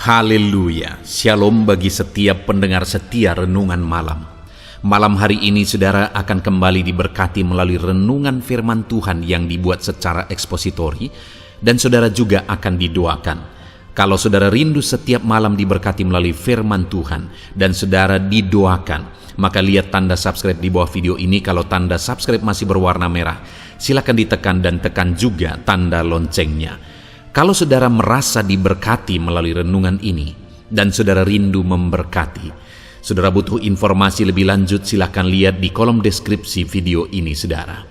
Haleluya, shalom bagi setiap pendengar setia renungan malam. Malam hari ini saudara akan kembali diberkati melalui renungan firman Tuhan yang dibuat secara ekspositori, dan saudara juga akan didoakan. Kalau saudara rindu setiap malam diberkati melalui firman Tuhan dan saudara didoakan, maka lihat tanda subscribe di bawah video ini. Kalau tanda subscribe masih berwarna merah, silakan ditekan dan tekan juga tanda loncengnya. Kalau saudara merasa diberkati melalui renungan ini dan saudara rindu memberkati, saudara butuh informasi lebih lanjut, silakan lihat di kolom deskripsi video ini saudara.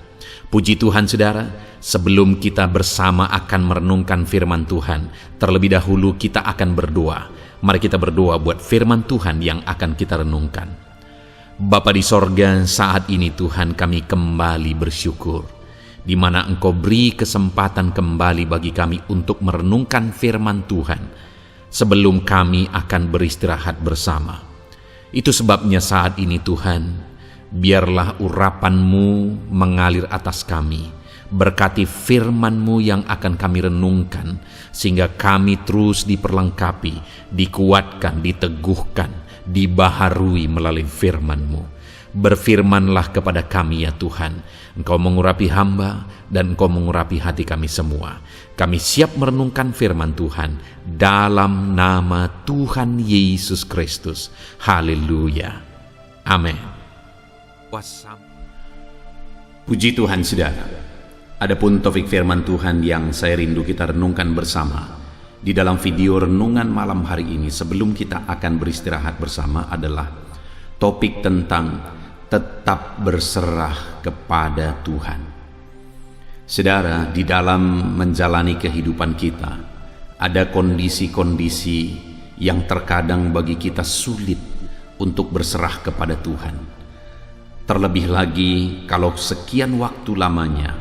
Puji Tuhan saudara, sebelum kita bersama akan merenungkan firman Tuhan, terlebih dahulu kita akan berdoa. Mari kita berdoa buat firman Tuhan yang akan kita renungkan. Bapa di sorga, saat ini Tuhan kami kembali bersyukur, di mana Engkau beri kesempatan kembali bagi kami untuk merenungkan firman Tuhan sebelum kami akan beristirahat bersama. Itu sebabnya saat ini Tuhan, biarlah urapan-Mu mengalir atas kami. Berkati firman-Mu yang akan kami renungkan, sehingga kami terus diperlengkapi, dikuatkan, diteguhkan, dibaharui melalui firman-Mu. Berfirmanlah kepada kami ya Tuhan, Engkau mengurapi hamba dan Engkau mengurapi hati kami semua. Kami siap merenungkan firman Tuhan dalam nama Tuhan Yesus Kristus. Haleluya. Amin. Puji Tuhan saudara. Adapun topik firman Tuhan yang saya rindu kita renungkan bersama di dalam video renungan malam hari ini sebelum kita akan beristirahat bersama adalah topik tentang tetap berserah kepada Tuhan. Saudara, di dalam menjalani kehidupan kita, ada kondisi-kondisi yang terkadang bagi kita sulit untuk berserah kepada Tuhan. Terlebih lagi kalau sekian waktu lamanya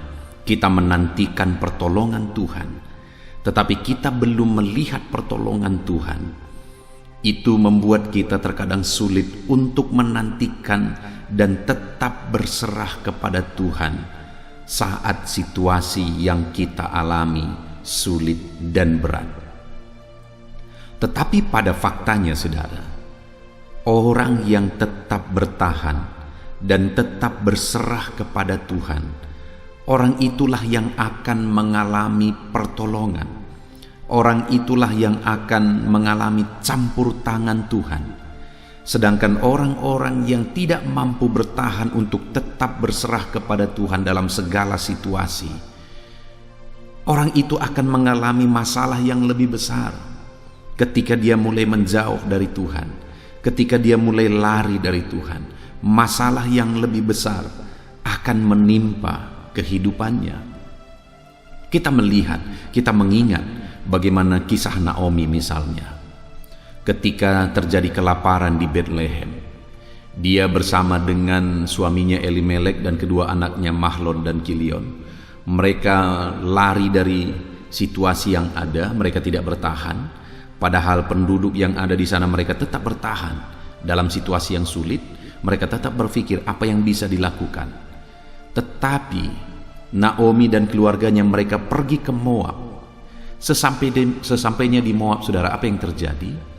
kita menantikan pertolongan Tuhan, tetapi kita belum melihat pertolongan Tuhan. Itu membuat kita terkadang sulit untuk menantikan dan tetap berserah kepada Tuhan saat situasi yang kita alami sulit dan berat. Tetapi pada faktanya saudara, orang yang tetap bertahan dan tetap berserah kepada Tuhan, orang itulah yang akan mengalami pertolongan. Orang itulah yang akan mengalami campur tangan Tuhan. Sedangkan orang-orang yang tidak mampu bertahan untuk tetap berserah kepada Tuhan dalam segala situasi, orang itu akan mengalami masalah yang lebih besar ketika dia mulai menjauh dari Tuhan, ketika dia mulai lari dari Tuhan. Masalah yang lebih besar akan menimpa kehidupannya. Kita melihat, kita mengingat bagaimana kisah Naomi misalnya. Ketika terjadi kelaparan di Bethlehem, dia bersama dengan suaminya Elimelek dan kedua anaknya Mahlon dan Kilion. Mereka lari dari situasi yang ada, mereka tidak bertahan. Padahal penduduk yang ada di sana mereka tetap bertahan. Dalam situasi yang sulit, mereka tetap berpikir apa yang bisa dilakukan. Tetapi Naomi dan keluarganya mereka pergi ke Moab. Sesampainya di Moab, saudara, apa yang terjadi?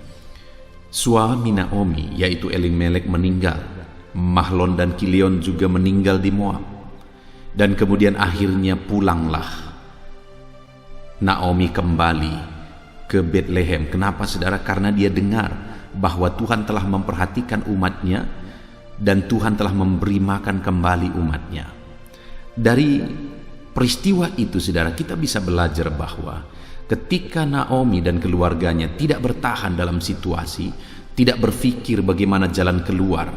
Suami Naomi, yaitu Elimelek, meninggal. Mahlon dan Kilion juga meninggal di Moab. Dan kemudian akhirnya pulanglah Naomi kembali ke Bethlehem. Kenapa saudara? Karena dia dengar bahwa Tuhan telah memperhatikan umatnya dan Tuhan telah memberi makan kembali umatnya. Dari peristiwa itu saudara, kita bisa belajar bahwa ketika Naomi dan keluarganya tidak bertahan dalam situasi, tidak berpikir bagaimana jalan keluar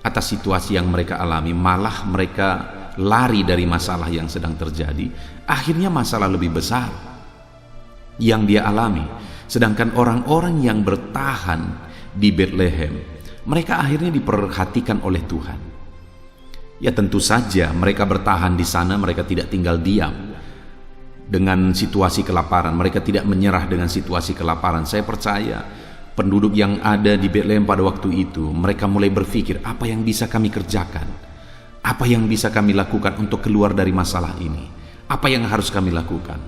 atas situasi yang mereka alami, malah mereka lari dari masalah yang sedang terjadi, akhirnya masalah lebih besar yang dia alami. Sedangkan orang-orang yang bertahan di Bethlehem, mereka akhirnya diperhatikan oleh Tuhan. Ya tentu saja mereka bertahan di sana, mereka tidak tinggal diam dengan situasi kelaparan. Mereka tidak menyerah dengan situasi kelaparan. Saya percaya penduduk yang ada di Bethlehem pada waktu itu, mereka mulai berpikir, apa yang bisa kami kerjakan? Apa yang bisa kami lakukan untuk keluar dari masalah ini? Apa yang harus kami lakukan?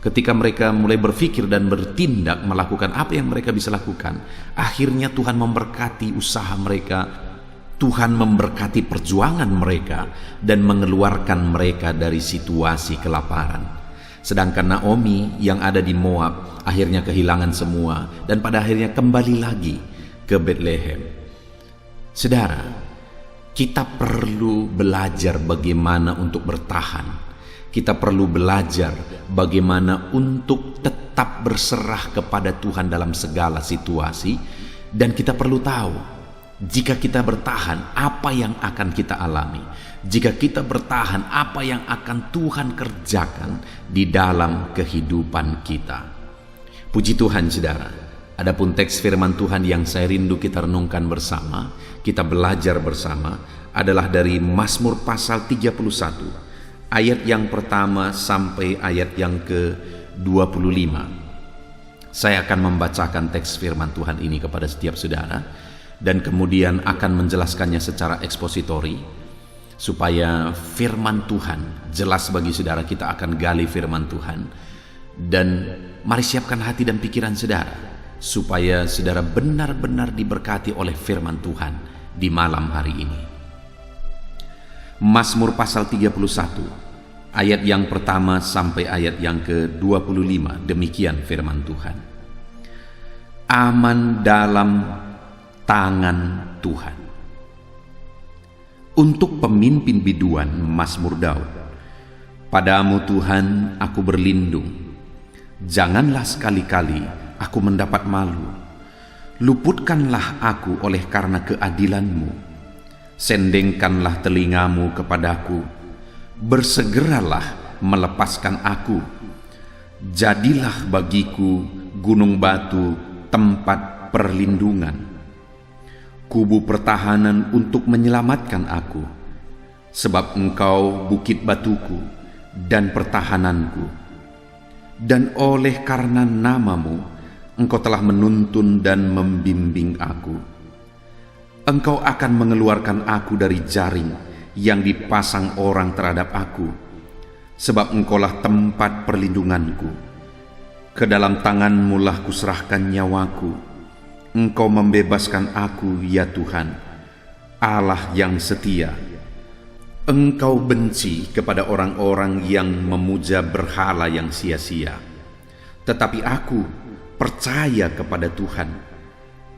Ketika mereka mulai berpikir dan bertindak melakukan apa yang mereka bisa lakukan, akhirnya Tuhan memberkati usaha mereka, Tuhan memberkati perjuangan mereka dan mengeluarkan mereka dari situasi kelaparan. Sedangkan Naomi yang ada di Moab akhirnya kehilangan semua dan pada akhirnya kembali lagi ke Bethlehem. Saudara, kita perlu belajar bagaimana untuk bertahan. Kita perlu belajar bagaimana untuk tetap berserah kepada Tuhan dalam segala situasi. Dan kita perlu tahu, jika kita bertahan, apa yang akan kita alami. Jika kita bertahan, apa yang akan Tuhan kerjakan di dalam kehidupan kita. Puji Tuhan, saudara. Adapun teks firman Tuhan yang saya rindu kita renungkan bersama, kita belajar bersama, adalah dari Mazmur pasal 31. Ayat yang pertama sampai ayat yang ke-25. Saya akan membacakan teks firman Tuhan ini kepada setiap saudara dan kemudian akan menjelaskannya secara ekspositori supaya firman Tuhan jelas bagi saudara. Kita akan gali firman Tuhan dan mari siapkan hati dan pikiran saudara supaya saudara benar-benar diberkati oleh firman Tuhan di malam hari ini. Mazmur pasal 31 ayat yang pertama sampai ayat yang ke-25, demikian firman Tuhan. Aman dalam tangan Tuhan. Untuk pemimpin biduan, Mazmur Daud. Padamu Tuhan aku berlindung, janganlah sekali-kali aku mendapat malu. Luputkanlah aku oleh karena keadilan-Mu. Sendengkanlah telingamu kepadaku, bersegeralah melepaskan aku. Jadilah bagiku gunung batu tempat perlindungan, kubu pertahanan untuk menyelamatkan aku. Sebab Engkau bukit batuku dan pertahananku, dan oleh karena nama-Mu Engkau telah menuntun dan membimbing aku. Engkau akan mengeluarkan aku dari jaring yang dipasang orang terhadap aku, sebab Engkaulah tempat perlindunganku. Ke dalam tangan-Mu lah kuserahkan nyawaku. Engkau membebaskan aku, ya Tuhan, Allah yang setia. Engkau benci kepada orang-orang yang memuja berhala yang sia-sia. Tetapi aku percaya kepada Tuhan.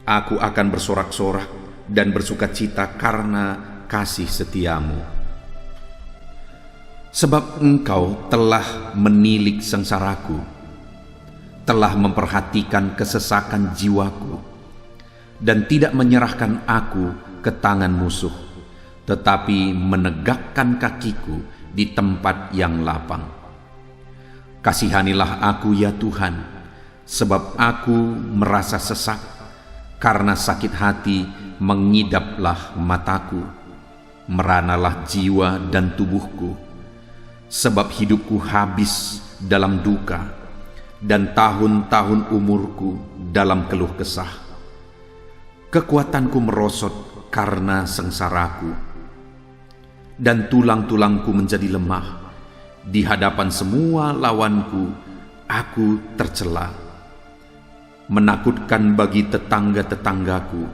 Aku akan bersorak-sorak dan bersukacita karena kasih setiamu. Sebab Engkau telah menilik sengsaraku, telah memperhatikan kesesakan jiwaku, dan tidak menyerahkan aku ke tangan musuh, tetapi menegakkan kakiku di tempat yang lapang. Kasihanilah aku, ya Tuhan, sebab aku merasa sesak, karena sakit hati mengidaplah mataku. Meranalah jiwa dan tubuhku, sebab hidupku habis dalam duka, dan tahun-tahun umurku dalam keluh kesah. Kekuatanku merosot karena sengsaraku, dan tulang-tulangku menjadi lemah. Di hadapan semua lawanku, aku tercela. Menakutkan bagi tetangga-tetanggaku,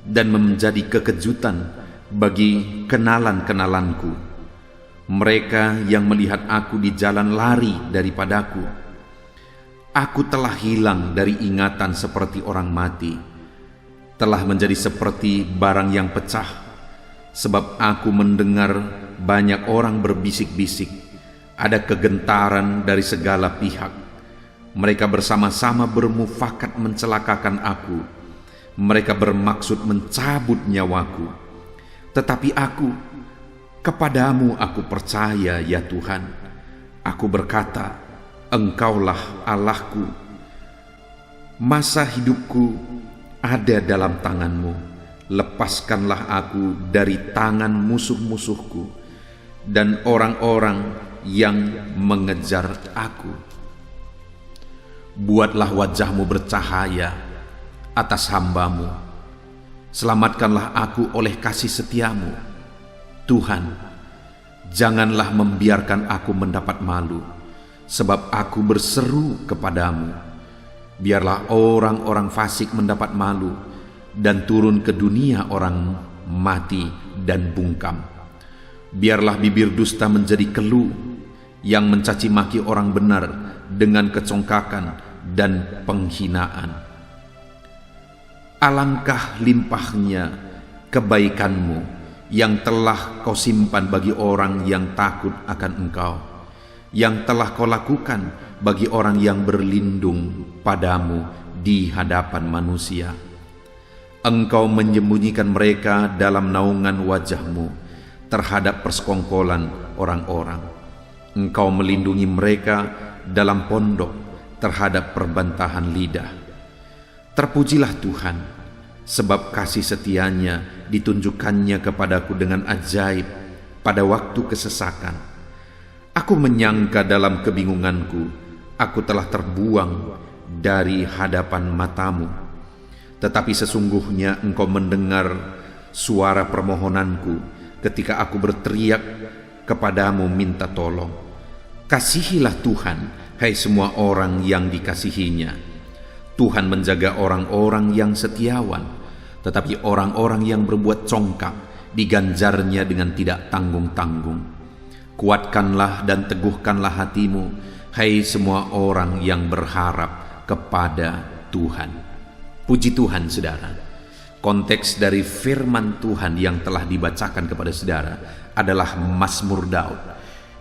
dan menjadi kekejutan bagi kenalan-kenalanku. Mereka yang melihat aku di jalan lari daripadaku. Aku telah hilang dari ingatan seperti orang mati, telah menjadi seperti barang yang pecah, sebab aku mendengar banyak orang berbisik-bisik, ada kegentaran dari segala pihak. Mereka bersama-sama bermufakat mencelakakan aku. Mereka bermaksud mencabut nyawaku. Tetapi aku, kepadamu aku percaya, ya Tuhan. Aku berkata, Engkaulah Allahku. Masa hidupku ada dalam tangan-Mu. Lepaskanlah aku dari tangan musuh-musuhku dan orang-orang yang mengejar aku. Buatlah wajah-Mu bercahaya atas hamba-Mu. Selamatkanlah aku oleh kasih setia-Mu. Tuhan, janganlah membiarkan aku mendapat malu, Sebab aku berseru kepadamu, biarlah orang-orang fasik mendapat malu, dan turun ke dunia orang mati dan bungkam. Biarlah bibir dusta menjadi keluh, yang mencaci maki orang benar dengan kecongkakan dan penghinaan. Alangkah limpahnya kebaikanmu yang telah kau simpan bagi orang yang takut akan engkau, yang telah kau lakukan bagi orang yang berlindung padamu di hadapan manusia. Engkau menyembunyikan mereka dalam naungan wajahmu terhadap persekongkolan orang-orang. Engkau melindungi mereka dalam pondok terhadap perbantahan lidah. Terpujilah Tuhan, sebab kasih setianya ditunjukkannya kepadaku dengan ajaib pada waktu kesesakan. Aku menyangka dalam kebingunganku, aku telah terbuang dari hadapan matamu. Tetapi sesungguhnya engkau mendengar suara permohonanku ketika aku berteriak kepadamu minta tolong. Kasihilah Tuhan, hai semua orang yang dikasihinya. Tuhan menjaga orang-orang yang setiawan, tetapi orang-orang yang berbuat congkak diganjarnya dengan tidak tanggung-tanggung. Kuatkanlah dan teguhkanlah hatimu, hai semua orang yang berharap kepada Tuhan. Puji Tuhan, saudara. Konteks dari firman Tuhan yang telah dibacakan kepada saudara adalah Mazmur Daud,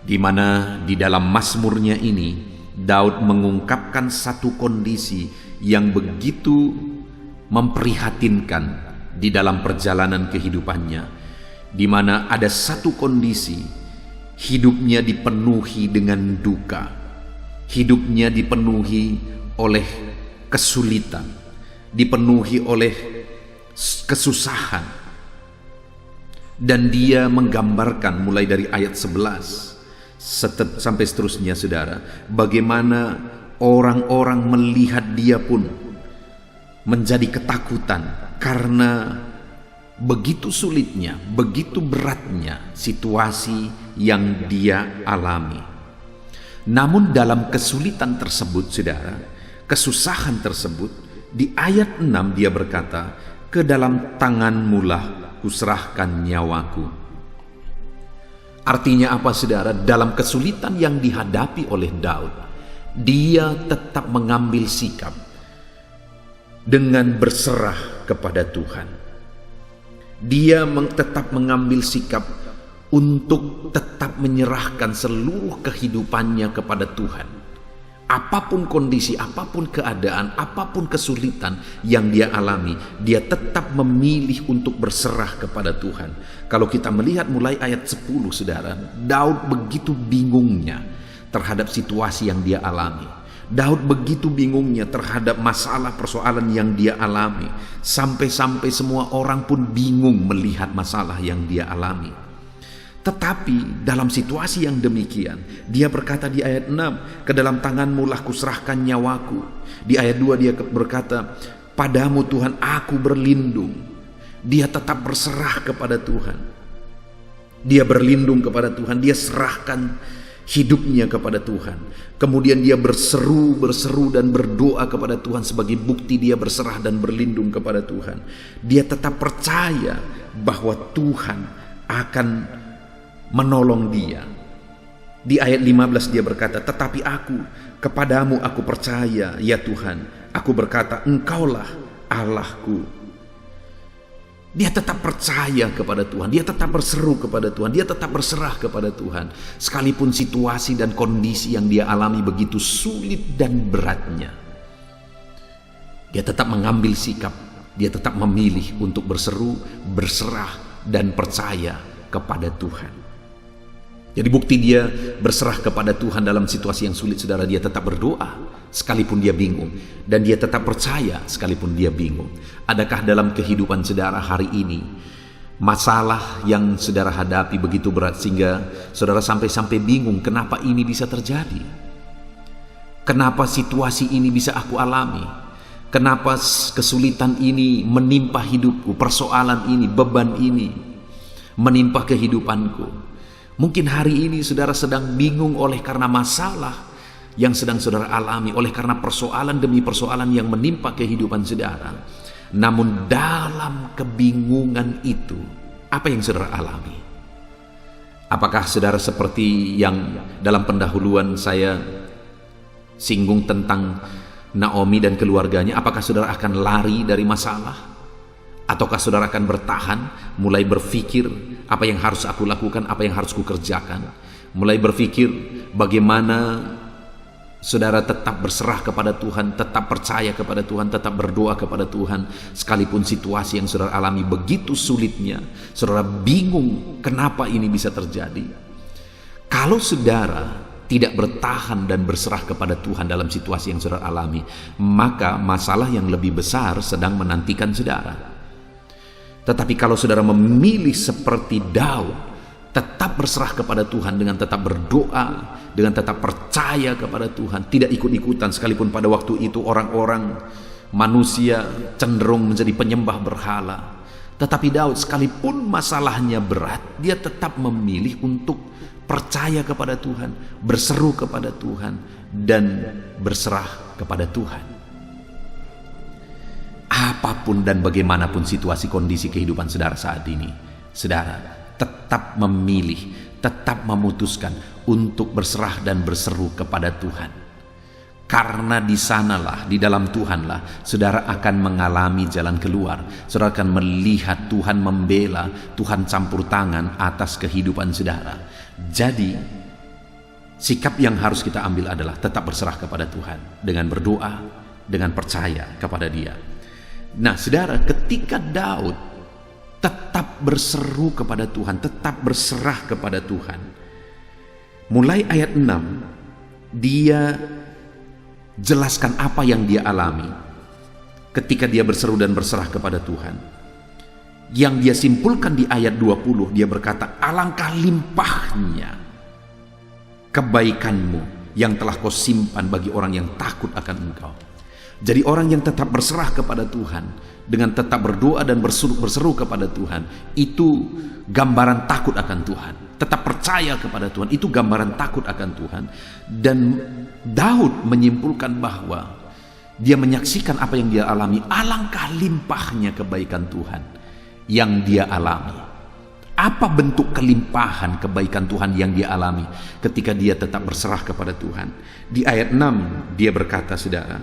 di mana di dalam Mazmurnya ini Daud mengungkapkan satu kondisi yang begitu memprihatinkan di dalam perjalanan kehidupannya, di mana ada satu kondisi hidupnya dipenuhi dengan duka, hidupnya dipenuhi oleh kesulitan, dipenuhi oleh kesusahan. Dan dia menggambarkan mulai dari ayat 11 sampai seterusnya, saudara, bagaimana orang-orang melihat dia pun menjadi ketakutan karena begitu sulitnya, begitu beratnya situasi yang dia alami. Namun dalam kesulitan tersebut, saudara, kesusahan tersebut, di ayat 6 dia berkata, "Ke dalam tanganmulah kuserahkan nyawaku." Artinya apa, saudara? Dalam kesulitan yang dihadapi oleh Daud, dia tetap mengambil sikap dengan berserah kepada Tuhan. Dia tetap mengambil sikap untuk tetap menyerahkan seluruh kehidupannya kepada Tuhan. Apapun kondisi, apapun keadaan, apapun kesulitan yang dia alami, dia tetap memilih untuk berserah kepada Tuhan. Kalau kita melihat mulai ayat 10, saudara, Daud begitu bingungnya terhadap situasi yang dia alami. Daud begitu bingungnya terhadap masalah persoalan yang dia alami. Sampai-sampai semua orang pun bingung melihat masalah yang dia alami. Tetapi dalam situasi yang demikian, dia berkata di ayat 6, "Ke dalam tanganmu lah kuserahkan nyawaku." Di ayat 2 dia berkata, "Padamu Tuhan aku berlindung." Dia tetap berserah kepada Tuhan. Dia berlindung kepada Tuhan, dia serahkan hidupnya kepada Tuhan. Kemudian dia berseru dan berdoa kepada Tuhan sebagai bukti dia berserah dan berlindung kepada Tuhan. Dia tetap percaya bahwa Tuhan akan menolong dia. Di ayat 15 dia berkata, "Tetapi aku, kepadamu aku percaya, ya Tuhan. Aku berkata, Engkaulah Allahku." Dia tetap percaya kepada Tuhan, dia tetap berseru kepada Tuhan, dia tetap berserah kepada Tuhan. Sekalipun situasi dan kondisi yang dia alami begitu sulit dan beratnya, dia tetap mengambil sikap, dia tetap memilih untuk berseru, berserah, dan percaya kepada Tuhan. Jadi bukti dia berserah kepada Tuhan dalam situasi yang sulit, saudara, dia tetap berdoa sekalipun dia bingung, dan dia tetap percaya sekalipun dia bingung. Adakah dalam kehidupan saudara hari ini masalah yang saudara hadapi begitu berat sehingga saudara sampai-sampai bingung kenapa ini bisa terjadi? Kenapa situasi ini bisa aku alami? Kenapa kesulitan ini menimpa hidupku, persoalan ini, beban ini menimpa kehidupanku? Mungkin hari ini saudara sedang bingung oleh karena masalah yang sedang saudara alami oleh karena persoalan demi persoalan yang menimpa kehidupan saudara. Namun dalam kebingungan itu, apa yang saudara alami? Apakah saudara seperti yang dalam pendahuluan saya singgung tentang Naomi dan keluarganya? Apakah saudara akan lari dari masalah? Ataukah saudara akan bertahan, mulai berpikir apa yang harus aku lakukan, apa yang harus kukerjakan? Mulai berpikir bagaimana saudara tetap berserah kepada Tuhan, tetap percaya kepada Tuhan, tetap berdoa kepada Tuhan, sekalipun situasi yang saudara alami begitu sulitnya, saudara bingung kenapa ini bisa terjadi. Kalau saudara tidak bertahan dan berserah kepada Tuhan dalam situasi yang saudara alami, maka masalah yang lebih besar sedang menantikan saudara. Tetapi kalau saudara memilih seperti Daud, tetap berserah kepada Tuhan dengan tetap berdoa, dengan tetap percaya kepada Tuhan, tidak ikut-ikutan, sekalipun pada waktu itu orang-orang manusia cenderung menjadi penyembah berhala. Tetapi Daud, sekalipun masalahnya berat, dia tetap memilih untuk percaya kepada Tuhan, berseru kepada Tuhan, dan berserah kepada Tuhan. Apapun dan bagaimanapun situasi kondisi kehidupan saudara saat ini, saudara tetap memilih, tetap memutuskan untuk berserah dan berseru kepada Tuhan. Karena di sanalah, di dalam Tuhanlah, saudara akan mengalami jalan keluar. Saudara akan melihat Tuhan membela, Tuhan campur tangan atas kehidupan saudara. Jadi, sikap yang harus kita ambil adalah tetap berserah kepada Tuhan, dengan berdoa, dengan percaya kepada Dia. Nah, saudara, ketika Daud tetap berseru kepada Tuhan, tetap berserah kepada Tuhan, mulai ayat 6, dia jelaskan apa yang dia alami ketika dia berseru dan berserah kepada Tuhan. Yang dia simpulkan di ayat 20, dia berkata, alangkah limpahnya kebaikanmu yang telah kau simpan bagi orang yang takut akan Engkau. Jadi orang yang tetap berserah kepada Tuhan, dengan tetap berdoa dan berseru kepada Tuhan, itu gambaran takut akan Tuhan. Tetap percaya kepada Tuhan, itu gambaran takut akan Tuhan. Dan Daud menyimpulkan bahwa dia menyaksikan apa yang dia alami, alangkah limpahnya kebaikan Tuhan yang dia alami. Apa bentuk kelimpahan kebaikan Tuhan yang dia alami ketika dia tetap berserah kepada Tuhan? Di ayat 6 dia berkata, saudara,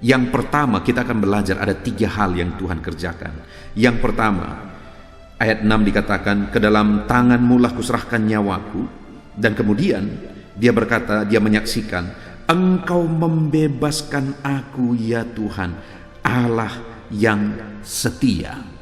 yang pertama kita akan belajar ada 3 hal yang Tuhan kerjakan. Yang pertama, ayat 6 dikatakan, ke dalam tanganmu lah kuserahkan nyawaku. Dan kemudian dia berkata, dia menyaksikan, Engkau membebaskan aku ya Tuhan, Allah yang setia.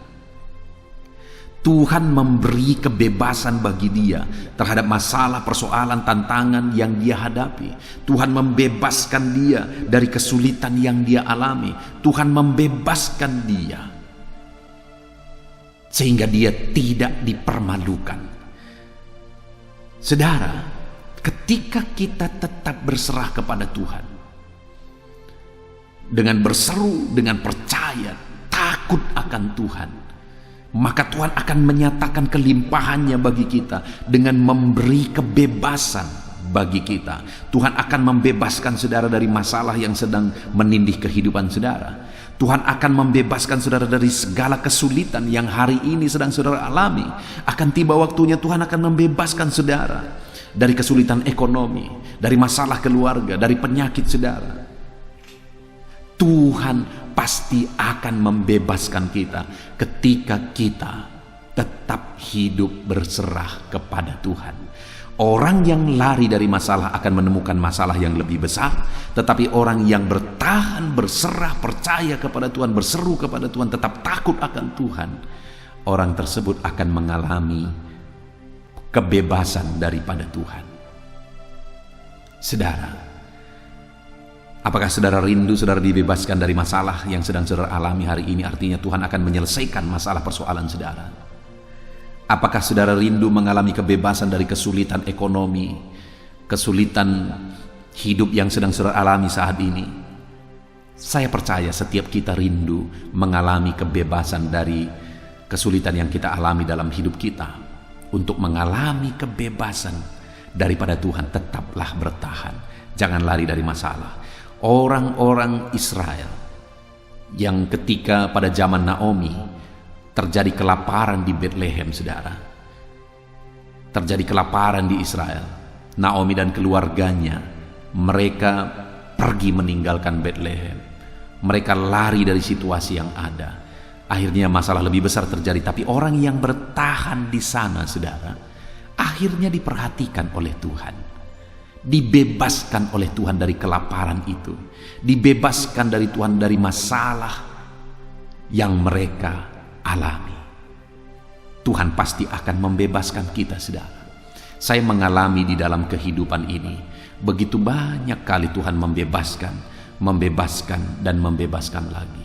Tuhan memberi kebebasan bagi dia terhadap masalah, persoalan, tantangan yang dia hadapi. Tuhan membebaskan dia dari kesulitan yang dia alami. Tuhan membebaskan dia sehingga dia tidak dipermalukan. Saudara, ketika kita tetap berserah kepada Tuhan, dengan berseru, dengan percaya, takut akan Tuhan, maka Tuhan akan menyatakan kelimpahannya bagi kita dengan memberi kebebasan bagi kita. Tuhan akan membebaskan saudara dari masalah yang sedang menindih kehidupan saudara. Tuhan akan membebaskan saudara dari segala kesulitan yang hari ini sedang saudara alami. Akan tiba waktunya Tuhan akan membebaskan saudara dari kesulitan ekonomi, dari masalah keluarga, dari penyakit saudara. Tuhan pasti akan membebaskan kita ketika kita tetap hidup berserah kepada Tuhan. Orang yang lari dari masalah akan menemukan masalah yang lebih besar, tetapi orang yang bertahan, berserah, percaya kepada Tuhan, berseru kepada Tuhan, tetap takut akan Tuhan, orang tersebut akan mengalami kebebasan daripada Tuhan. Saudara, apakah saudara rindu saudara dibebaskan dari masalah yang sedang saudara alami hari ini? Artinya Tuhan akan menyelesaikan masalah persoalan saudara. Apakah saudara rindu mengalami kebebasan dari kesulitan ekonomi, kesulitan hidup yang sedang saudara alami saat ini? Saya percaya setiap kita rindu mengalami kebebasan dari kesulitan yang kita alami dalam hidup kita. Untuk mengalami kebebasan daripada Tuhan, tetaplah bertahan. Jangan lari dari masalah. Orang-orang Israel yang ketika pada zaman Naomi terjadi kelaparan di Bethlehem, saudara. Terjadi kelaparan di Israel. Naomi dan keluarganya, mereka pergi meninggalkan Bethlehem. Mereka lari dari situasi yang ada. Akhirnya masalah lebih besar terjadi. Tapi orang yang bertahan di sana, saudara, akhirnya diperhatikan oleh Tuhan. Dibebaskan oleh Tuhan dari kelaparan itu. Dibebaskan dari Tuhan dari masalah yang mereka alami. Tuhan pasti akan membebaskan kita, saudara. Saya mengalami di dalam kehidupan ini, begitu banyak kali Tuhan membebaskan dan membebaskan lagi.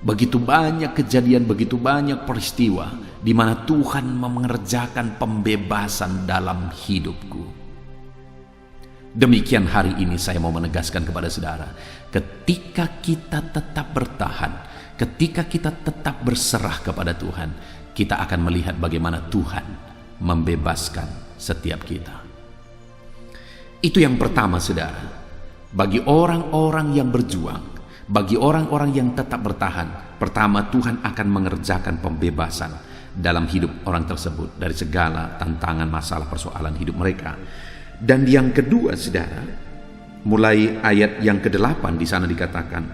Begitu banyak kejadian, begitu banyak peristiwa di mana Tuhan mengerjakan pembebasan dalam hidupku. Demikian hari ini saya mau menegaskan kepada saudara, ketika kita tetap bertahan, ketika kita tetap berserah kepada Tuhan, kita akan melihat bagaimana Tuhan membebaskan setiap kita. Itu yang pertama, saudara. Bagi orang-orang yang berjuang, bagi orang-orang yang tetap bertahan, pertama Tuhan akan mengerjakan pembebasan dalam hidup orang tersebut dari segala tantangan, masalah, persoalan hidup mereka. Dan yang kedua, saudara, mulai ayat yang ke-8 di sana dikatakan,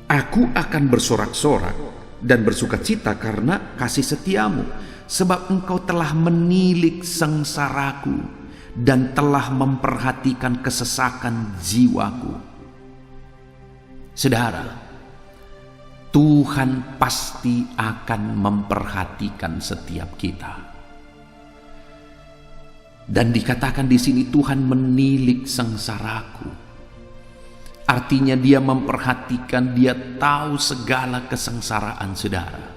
Aku akan bersorak-sorak dan bersukacita karena kasih setiamu, sebab engkau telah menilik sengsaraku dan telah memperhatikan kesesakan jiwaku. Saudara, Tuhan pasti akan memperhatikan setiap kita. Dan dikatakan di sini Tuhan menilik sengsaraku. Artinya dia memperhatikan, dia tahu segala kesengsaraan saudara.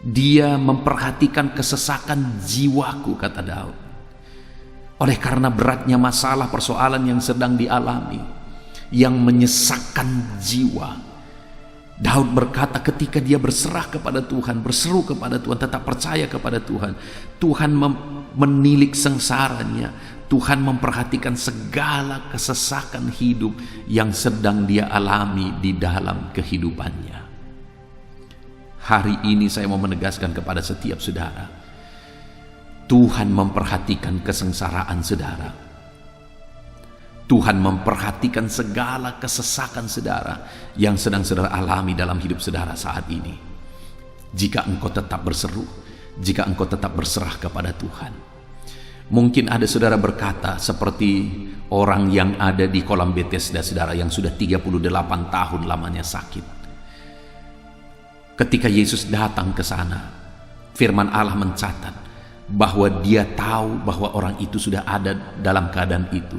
Dia memperhatikan kesesakan jiwaku, kata Daud. Oleh karena beratnya masalah persoalan yang sedang dialami, yang menyesakkan jiwa, Daud berkata ketika dia berserah kepada Tuhan, berseru kepada Tuhan, tetap percaya kepada Tuhan, Tuhan menilik sengsaranya. Tuhan memperhatikan segala kesesakan hidup yang sedang dia alami di dalam kehidupannya. Hari ini saya mau menegaskan kepada setiap saudara, Tuhan memperhatikan kesengsaraan saudara. Tuhan memperhatikan segala kesesakan saudara yang sedang saudara alami dalam hidup saudara saat ini. Jika engkau tetap berseru, jika engkau tetap berserah kepada Tuhan. Mungkin ada saudara berkata seperti orang yang ada di kolam Bethesda, saudara, yang sudah 38 tahun lamanya sakit. Ketika Yesus datang ke sana, firman Allah mencatat bahwa dia tahu bahwa orang itu sudah ada dalam keadaan itu.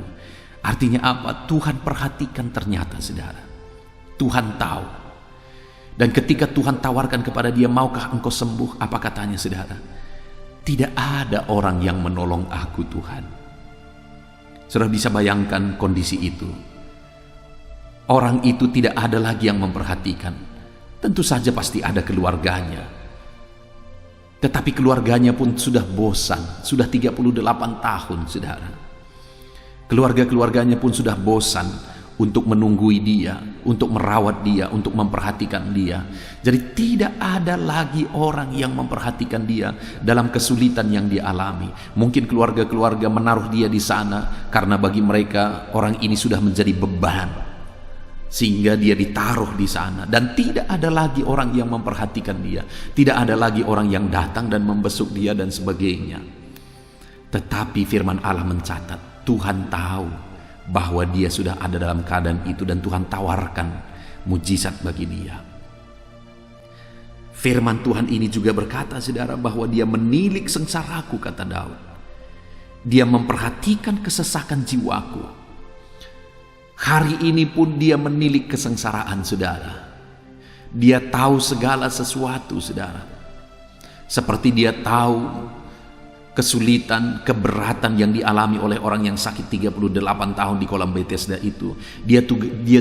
Artinya apa? Tuhan perhatikan ternyata, saudara. Tuhan tahu. Dan ketika Tuhan tawarkan kepada dia, maukah engkau sembuh? Apa katanya, saudara? Tidak ada orang yang menolong aku, Tuhan. Saudara bisa bayangkan kondisi itu. Orang itu tidak ada lagi yang memperhatikan. Tentu saja pasti ada keluarganya. Tetapi keluarganya pun sudah bosan. Sudah 38 tahun, saudara. Keluarga-keluarganya pun sudah bosan untuk menunggui dia, untuk merawat dia, untuk memperhatikan dia. Jadi tidak ada lagi orang yang memperhatikan dia dalam kesulitan yang dia alami. Mungkin keluarga-keluarga menaruh dia di sana karena bagi mereka orang ini sudah menjadi beban, sehingga dia ditaruh di sana. Dan tidak ada lagi orang yang memperhatikan dia. Tidak ada lagi orang yang datang dan membesuk dia dan sebagainya. Tetapi firman Allah mencatat, Tuhan tahu bahwa dia sudah ada dalam keadaan itu dan Tuhan tawarkan mujizat bagi dia. Firman Tuhan ini juga berkata, saudara, bahwa dia menilik sengsaraku, kata Daud. Dia memperhatikan kesesakan jiwaku. Hari ini pun dia menilik kesengsaraan saudara. Dia tahu segala sesuatu, saudara. Seperti dia tahu kesulitan, keberatan yang dialami oleh orang yang sakit 38 tahun di kolam Bethesda itu. Dia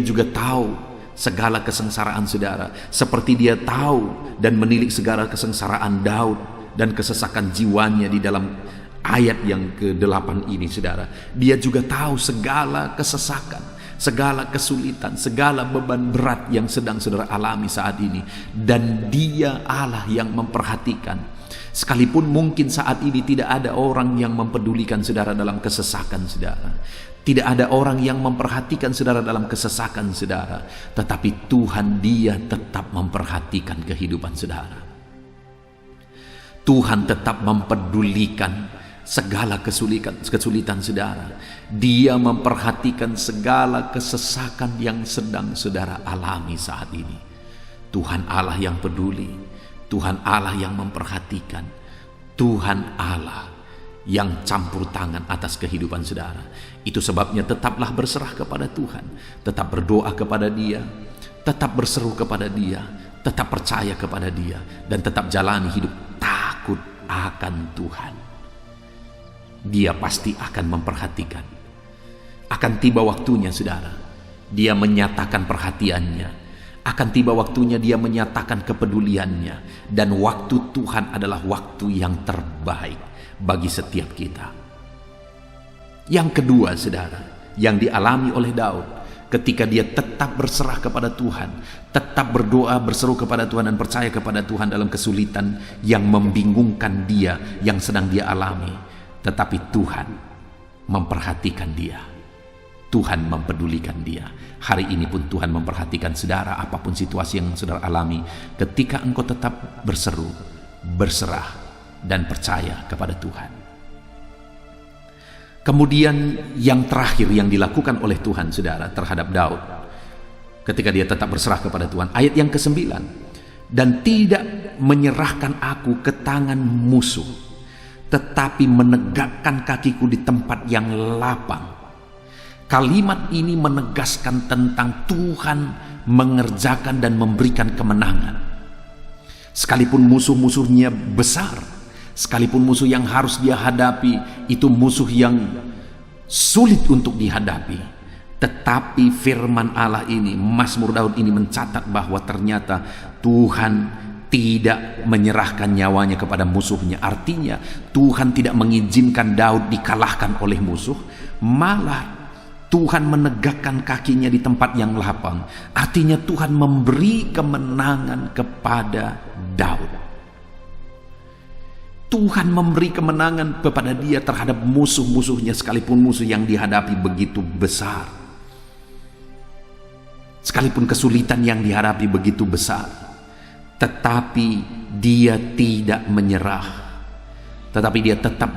juga tahu segala kesengsaraan saudara. Seperti dia tahu dan menilik segala kesengsaraan Daud dan kesesakan jiwanya di dalam ayat yang ke-8 ini, saudara, dia juga tahu segala kesesakan, segala kesulitan, segala beban berat yang sedang saudara alami saat ini. Dan dia Allah yang memperhatikan. Sekalipun mungkin saat ini tidak ada orang yang mempedulikan saudara dalam kesesakan saudara, tidak ada orang yang memperhatikan saudara dalam kesesakan saudara, tetapi Tuhan, dia tetap memperhatikan kehidupan saudara. Tuhan tetap mempedulikan segala kesulitan saudara. Dia memperhatikan segala kesesakan yang sedang saudara alami saat ini. Tuhan Allah yang peduli, Tuhan Allah yang memperhatikan, Tuhan Allah yang campur tangan atas kehidupan saudara. Itu sebabnya tetaplah berserah kepada Tuhan, tetap berdoa kepada Dia, tetap berseru kepada Dia, tetap percaya kepada Dia, dan tetap jalani hidup takut akan Tuhan. Dia pasti akan memperhatikan. Akan tiba waktunya saudara, Dia menyatakan perhatiannya. Akan tiba waktunya Dia menyatakan kepeduliannya. Dan waktu Tuhan adalah waktu yang terbaik bagi setiap kita. Yang kedua saudara, yang dialami oleh Daud ketika dia tetap berserah kepada Tuhan, tetap berdoa, berseru kepada Tuhan, dan percaya kepada Tuhan dalam kesulitan yang membingungkan dia, yang sedang dia alami. Tetapi Tuhan memperhatikan dia, Tuhan mempedulikan dia. Hari ini pun Tuhan memperhatikan saudara, apapun situasi yang saudara alami. Ketika engkau tetap berseru, berserah, dan percaya kepada Tuhan. Kemudian yang terakhir yang dilakukan oleh Tuhan saudara terhadap Daud, ketika dia tetap berserah kepada Tuhan, ayat yang ke-9, dan tidak menyerahkan aku ke tangan musuh, tetapi menegakkan kakiku di tempat yang lapang. Kalimat ini menegaskan tentang Tuhan mengerjakan dan memberikan kemenangan. Sekalipun musuh-musuhnya besar, sekalipun musuh yang harus dia hadapi itu musuh yang sulit untuk dihadapi, tetapi firman Allah ini, Mazmur Daud ini mencatat bahwa ternyata Tuhan tidak menyerahkan nyawanya kepada musuhnya. Artinya Tuhan tidak mengizinkan Daud dikalahkan oleh musuh, malah Tuhan menegakkan kakinya di tempat yang lapang. Artinya Tuhan memberi kemenangan kepada Daud. Tuhan memberi kemenangan kepada dia terhadap musuh-musuhnya, sekalipun musuh yang dihadapi begitu besar, sekalipun kesulitan yang dihadapi begitu besar, tetapi dia tidak menyerah, tetapi dia tetap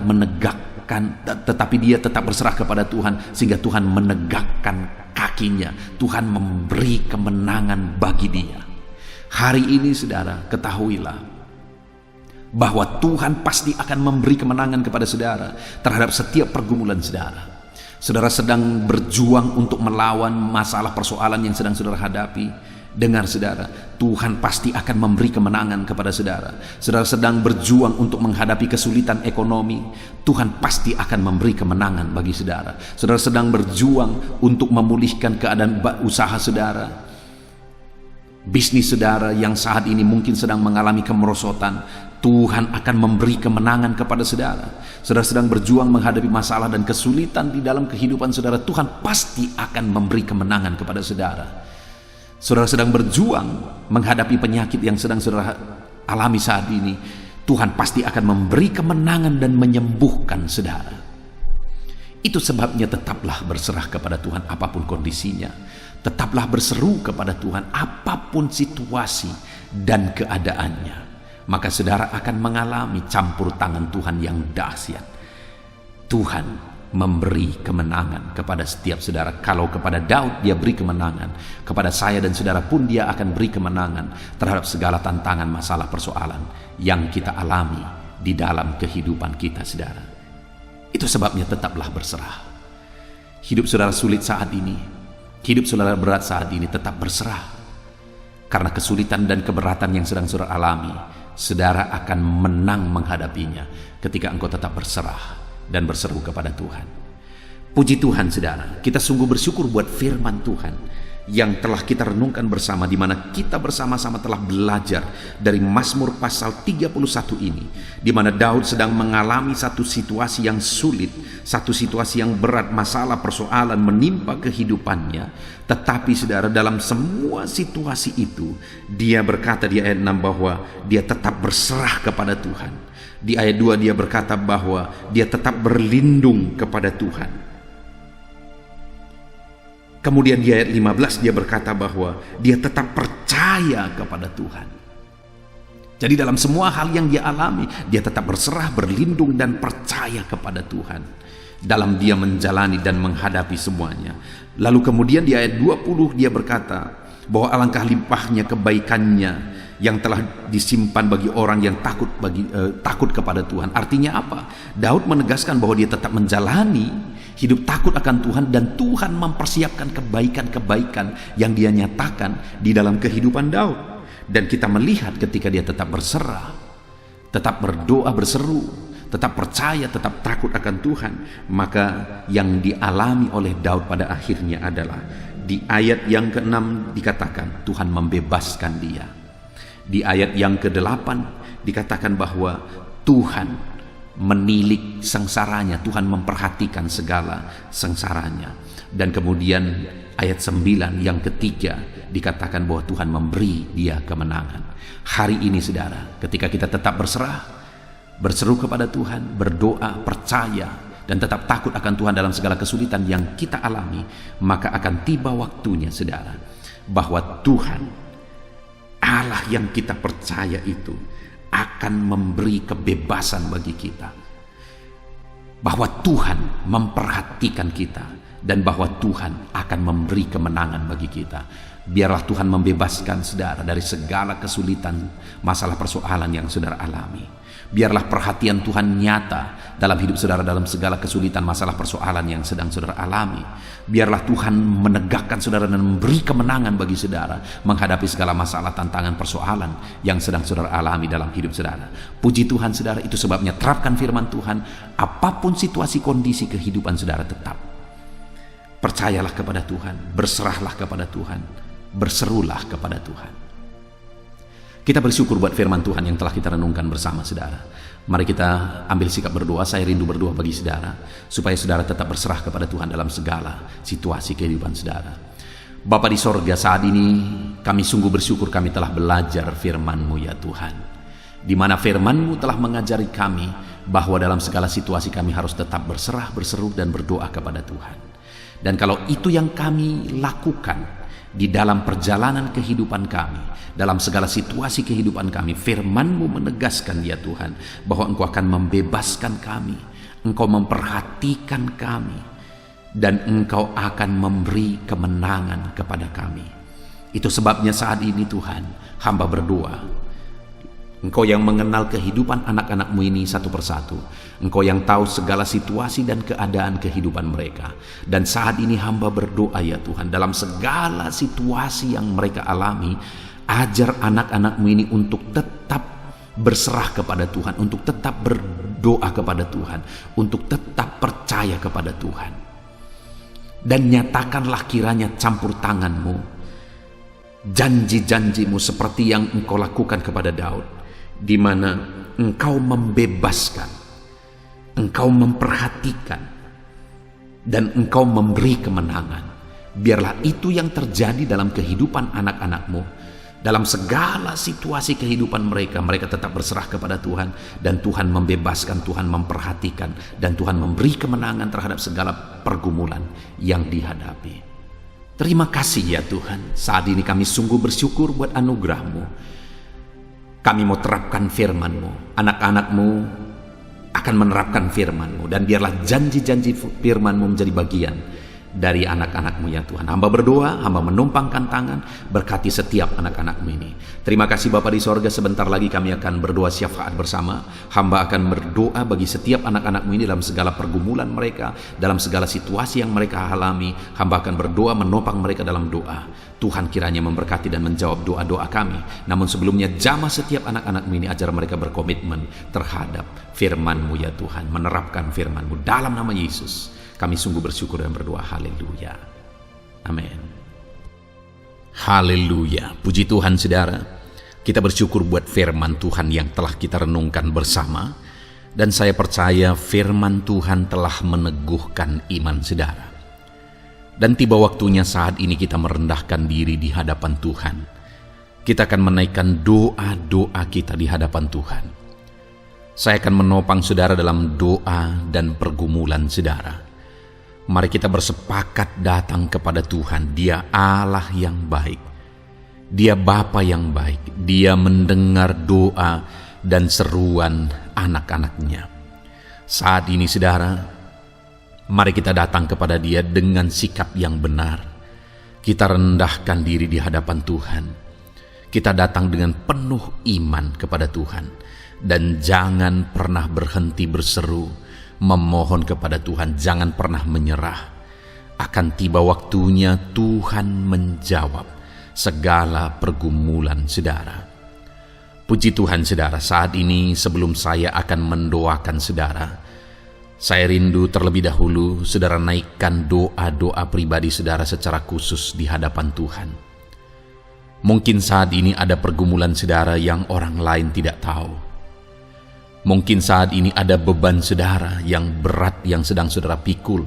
tetapi dia tetap berserah kepada Tuhan, sehingga Tuhan menegakkan kakinya. Tuhan memberi kemenangan bagi dia. Hari ini saudara, ketahuilah bahwa Tuhan pasti akan memberi kemenangan kepada saudara terhadap setiap pergumulan saudara. Saudara sedang berjuang untuk melawan masalah persoalan yang sedang saudara hadapi. Dengar saudara, Tuhan pasti akan memberi kemenangan kepada saudara. Saudara sedang berjuang untuk menghadapi kesulitan ekonomi, Tuhan pasti akan memberi kemenangan bagi saudara. Saudara sedang berjuang untuk memulihkan keadaan usaha saudara, bisnis saudara yang saat ini mungkin sedang mengalami kemerosotan, Tuhan akan memberi kemenangan kepada saudara. Saudara sedang berjuang menghadapi masalah dan kesulitan di dalam kehidupan saudara, Tuhan pasti akan memberi kemenangan kepada saudara. Saudara sedang berjuang menghadapi penyakit yang sedang saudara alami saat ini, Tuhan pasti akan memberi kemenangan dan menyembuhkan saudara. Itu sebabnya tetaplah berserah kepada Tuhan apapun kondisinya. Tetaplah berseru kepada Tuhan apapun situasi dan keadaannya. Maka saudara akan mengalami campur tangan Tuhan yang dahsyat. Tuhan memberi kemenangan kepada setiap saudara. Kalau kepada Daud dia beri kemenangan, kepada saya dan saudara pun dia akan beri kemenangan terhadap segala tantangan, masalah, persoalan yang kita alami di dalam kehidupan kita saudara. Itu sebabnya tetaplah berserah. Hidup saudara sulit saat ini, hidup saudara berat saat ini, tetap berserah. Karena kesulitan dan keberatan yang sedang saudara alami, saudara akan menang menghadapinya ketika engkau tetap berserah dan berseru kepada Tuhan. Puji Tuhan saudara, kita sungguh bersyukur buat firman Tuhan yang telah kita renungkan bersama, di mana kita bersama-sama telah belajar dari Mazmur pasal 31 ini, di mana Daud sedang mengalami satu situasi yang sulit, satu situasi yang berat, masalah, persoalan menimpa kehidupannya. Tetapi saudara, dalam semua situasi itu, dia berkata di ayat 6 bahwa dia tetap berserah kepada Tuhan. Di ayat 2 dia berkata bahwa dia tetap berlindung kepada Tuhan. Kemudian di ayat 15 dia berkata bahwa dia tetap percaya kepada Tuhan. Jadi dalam semua hal yang dia alami, dia tetap berserah, berlindung, dan percaya kepada Tuhan dalam dia menjalani dan menghadapi semuanya. Lalu kemudian di ayat 20 dia berkata bahwa alangkah limpahnya kebaikannya yang telah disimpan bagi orang yang takut kepada Tuhan. Artinya apa? Daud menegaskan bahwa dia tetap menjalani hidup takut akan Tuhan, dan Tuhan mempersiapkan kebaikan-kebaikan yang dia nyatakan di dalam kehidupan Daud. Dan kita melihat ketika dia tetap berserah, tetap berdoa, berseru, tetap percaya, tetap takut akan Tuhan, maka yang dialami oleh Daud pada akhirnya adalah di ayat yang ke-6 dikatakan Tuhan membebaskan dia. Di ayat yang ke-8 dikatakan bahwa Tuhan menilik sengsaranya, Tuhan memperhatikan segala sengsaranya. Dan kemudian ayat 9 yang ketiga dikatakan bahwa Tuhan memberi dia kemenangan. Hari ini saudara, ketika kita tetap berserah, berseru kepada Tuhan, berdoa, percaya, dan tetap takut akan Tuhan dalam segala kesulitan yang kita alami, maka akan tiba waktunya saudara, bahwa Tuhan, Allah yang kita percaya itu, akan memberi kebebasan bagi kita, bahwa Tuhan memperhatikan kita, dan bahwa Tuhan akan memberi kemenangan bagi kita. Biarlah Tuhan membebaskan saudara dari segala kesulitan, masalah, persoalan yang saudara alami. Biarlah perhatian Tuhan nyata dalam hidup saudara dalam segala kesulitan, masalah, persoalan yang sedang saudara alami. Biarlah Tuhan menegakkan saudara dan memberi kemenangan bagi saudara menghadapi segala masalah, tantangan, persoalan yang sedang saudara alami dalam hidup saudara. Puji Tuhan saudara, itu sebabnya terapkan firman Tuhan. Apapun situasi, kondisi kehidupan saudara, tetap percayalah kepada Tuhan, berserahlah kepada Tuhan, berserulah kepada Tuhan. Kita bersyukur buat firman Tuhan yang telah kita renungkan bersama saudara. Mari kita ambil sikap berdoa. Saya rindu berdoa bagi saudara, supaya saudara tetap berserah kepada Tuhan dalam segala situasi kehidupan saudara. Bapa di sorga, saat ini kami sungguh bersyukur kami telah belajar firman-Mu ya Tuhan, di mana firman-Mu telah mengajari kami bahwa dalam segala situasi kami harus tetap berserah, berseru, dan berdoa kepada Tuhan. Dan kalau itu yang kami lakukan di dalam perjalanan kehidupan kami, dalam segala situasi kehidupan kami, firman-Mu menegaskan ya Tuhan, bahwa Engkau akan membebaskan kami, Engkau memperhatikan kami, dan Engkau akan memberi kemenangan kepada kami. Itu sebabnya saat ini Tuhan, hamba berdoa, Engkau yang mengenal kehidupan anak-anak-Mu ini satu persatu. Engkau yang tahu segala situasi dan keadaan kehidupan mereka. Dan saat ini hamba berdoa ya Tuhan, dalam segala situasi yang mereka alami, ajar anak-anak-Mu ini untuk tetap berserah kepada Tuhan, untuk tetap berdoa kepada Tuhan, untuk tetap percaya kepada Tuhan. Dan nyatakanlah kiranya campur tangan-Mu, janji-janji-Mu seperti yang Engkau lakukan kepada Daud, di mana Engkau membebaskan, Engkau memperhatikan, dan Engkau memberi kemenangan. Biarlah itu yang terjadi dalam kehidupan anak-anak-Mu. Dalam segala situasi kehidupan mereka, mereka tetap berserah kepada Tuhan, dan Tuhan membebaskan, Tuhan memperhatikan, dan Tuhan memberi kemenangan terhadap segala pergumulan yang dihadapi. Terima kasih ya Tuhan. Saat ini kami sungguh bersyukur buat anugerah-Mu. Kami mau terapkan firman-Mu, anak-anak-Mu akan menerapkan firman-Mu, dan biarlah janji-janji firman-Mu menjadi bagian dari anak-anak-Mu ya Tuhan. Hamba berdoa, hamba menumpangkan tangan, berkati setiap anak-anak-Mu ini. Terima kasih Bapa di sorga, sebentar lagi kami akan berdoa syafaat bersama. Hamba akan berdoa bagi setiap anak-anak-Mu ini dalam segala pergumulan mereka, dalam segala situasi yang mereka alami. Hamba akan berdoa menopang mereka dalam doa. Tuhan kiranya memberkati dan menjawab doa-doa kami. Namun sebelumnya, jamah setiap anak-anak-Mu ini, ajar mereka berkomitmen terhadap firman-Mu ya Tuhan, menerapkan firman-Mu dalam nama Yesus. Kami sungguh bersyukur dan berdoa. Haleluya. Amin. Haleluya, puji Tuhan saudara. Kita bersyukur buat firman Tuhan yang telah kita renungkan bersama. Dan saya percaya firman Tuhan telah meneguhkan iman saudara. Dan tiba waktunya saat ini kita merendahkan diri di hadapan Tuhan. Kita akan menaikkan doa-doa kita di hadapan Tuhan. Saya akan menopang saudara dalam doa dan pergumulan saudara. Mari kita bersepakat datang kepada Tuhan. Dia Allah yang baik. Dia Bapa yang baik. Dia mendengar doa dan seruan anak-anaknya. Saat ini saudara, mari kita datang kepada Dia dengan sikap yang benar. Kita rendahkan diri di hadapan Tuhan. Kita datang dengan penuh iman kepada Tuhan. Dan jangan pernah berhenti berseru, memohon kepada Tuhan. Jangan pernah menyerah. Akan tiba waktunya Tuhan menjawab segala pergumulan saudara. Puji Tuhan saudara, saat ini sebelum saya akan mendoakan saudara, saya rindu terlebih dahulu saudara naikkan doa-doa pribadi saudara secara khusus di hadapan Tuhan. Mungkin saat ini ada pergumulan saudara yang orang lain tidak tahu. Mungkin saat ini ada beban saudara yang berat yang sedang saudara pikul,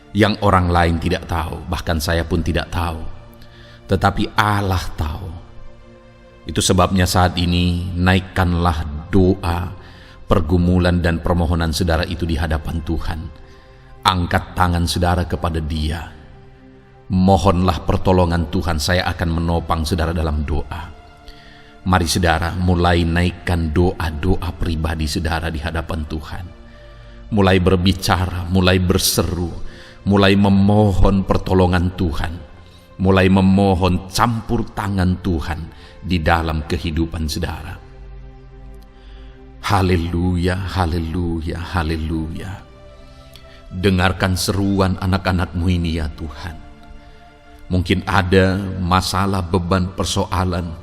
yang orang lain tidak tahu, bahkan saya pun tidak tahu. Tetapi Allah tahu. Itu sebabnya saat ini naikkanlah doa, pergumulan dan permohonan saudara itu di hadapan Tuhan. Angkat tangan saudara kepada Dia. Mohonlah pertolongan Tuhan, saya akan menopang saudara dalam doa. Mari saudara mulai naikkan doa-doa pribadi saudara di hadapan Tuhan. Mulai berbicara, mulai berseru, mulai memohon pertolongan Tuhan. Mulai memohon campur tangan Tuhan di dalam kehidupan saudara. Haleluya, haleluya, haleluya. Dengarkan seruan anak-anakmu ini ya Tuhan. Mungkin ada masalah, beban, persoalan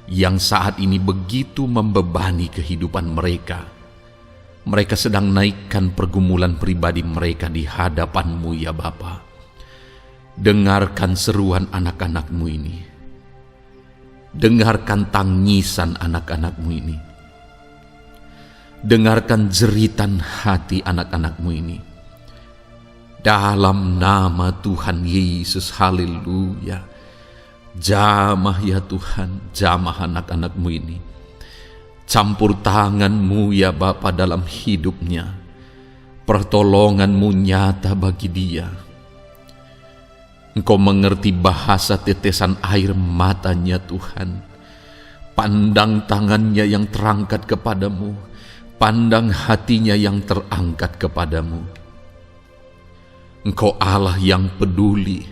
yang saat ini begitu membebani kehidupan mereka. Mereka sedang naikkan pergumulan pribadi mereka di hadapan-Mu ya Bapa. Dengarkan seruan anak-anak-Mu ini. Dengarkan tangisan anak-anak-Mu ini. Dengarkan jeritan hati anak-anak-Mu ini. Dalam nama Tuhan Yesus, haleluya. Jamah ya Tuhan, jamah anak-anak-Mu ini. Campur tangan-Mu ya Bapa dalam hidupnya. Pertolongan-Mu nyata bagi dia. Engkau mengerti bahasa tetesan air matanya Tuhan. Pandang tangannya yang terangkat kepadamu. Pandang hatinya yang terangkat kepadamu. Engkau Allah yang peduli.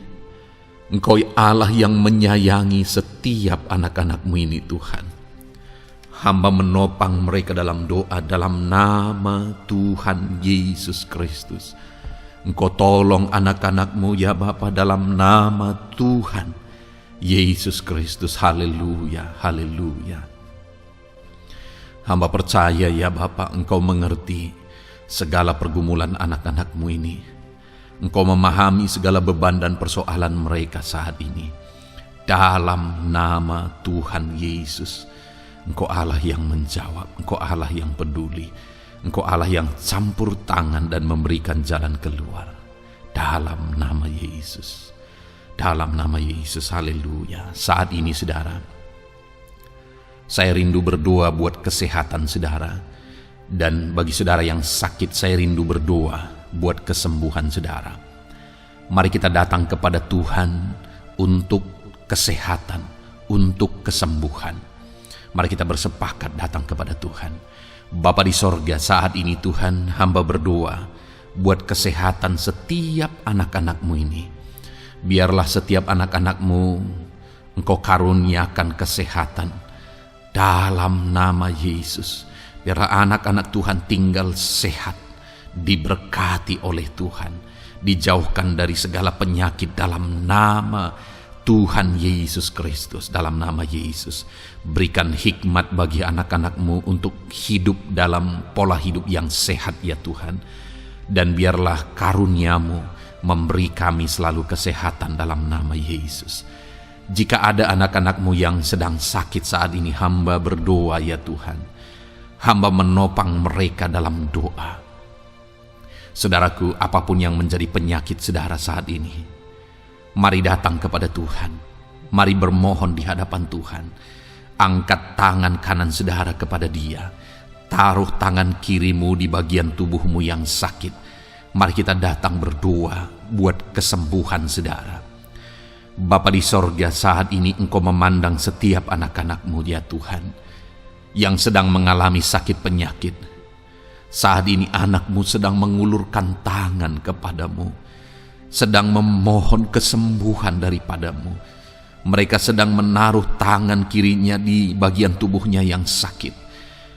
Engkau Allah yang menyayangi setiap anak-anak-Mu ini Tuhan. Hamba menopang mereka dalam doa dalam nama Tuhan Yesus Kristus. Engkau tolong anak-anak-Mu ya Bapa dalam nama Tuhan Yesus Kristus. Haleluya, haleluya. Hamba percaya ya Bapa, Engkau mengerti segala pergumulan anak-anak-Mu ini. Engkau memahami segala beban dan persoalan mereka saat ini. Dalam nama Tuhan Yesus, Engkau Allah yang menjawab, Engkau Allah yang peduli, Engkau Allah yang campur tangan dan memberikan jalan keluar. Dalam nama Yesus, dalam nama Yesus, haleluya. Saat ini saudara, saya rindu berdoa buat kesehatan saudara. Dan bagi saudara yang sakit, saya rindu berdoa buat kesembuhan saudara. Mari kita datang kepada Tuhan untuk kesehatan, untuk kesembuhan. Mari kita bersepakat datang kepada Tuhan. Bapa di sorga, saat ini Tuhan, hamba berdoa buat kesehatan setiap anak-anak-Mu ini. Biarlah setiap anak-anak-Mu Engkau karuniakan kesehatan dalam nama Yesus. Biarlah anak-anak Tuhan tinggal sehat, diberkati oleh Tuhan, dijauhkan dari segala penyakit dalam nama Tuhan Yesus Kristus. Dalam nama Yesus, berikan hikmat bagi anak-anak-Mu untuk hidup dalam pola hidup yang sehat ya Tuhan. Dan biarlah karunia-Mu memberi kami selalu kesehatan dalam nama Yesus. Jika ada anak-anak-Mu yang sedang sakit saat ini, hamba berdoa ya Tuhan. Hamba menopang mereka dalam doa. Saudaraku, apapun yang menjadi penyakit saudara saat ini, mari datang kepada Tuhan. Mari bermohon di hadapan Tuhan. Angkat tangan kanan saudara kepada Dia. Taruh tangan kirimu di bagian tubuhmu yang sakit. Mari kita datang berdoa buat kesembuhan saudara. Bapa di sorga, saat ini Engkau memandang setiap anak-anak-Mu ya Tuhan, yang sedang mengalami sakit penyakit. Saat ini anak-Mu sedang mengulurkan tangan kepadamu, sedang memohon kesembuhan daripadamu. Mereka sedang menaruh tangan kirinya di bagian tubuhnya yang sakit.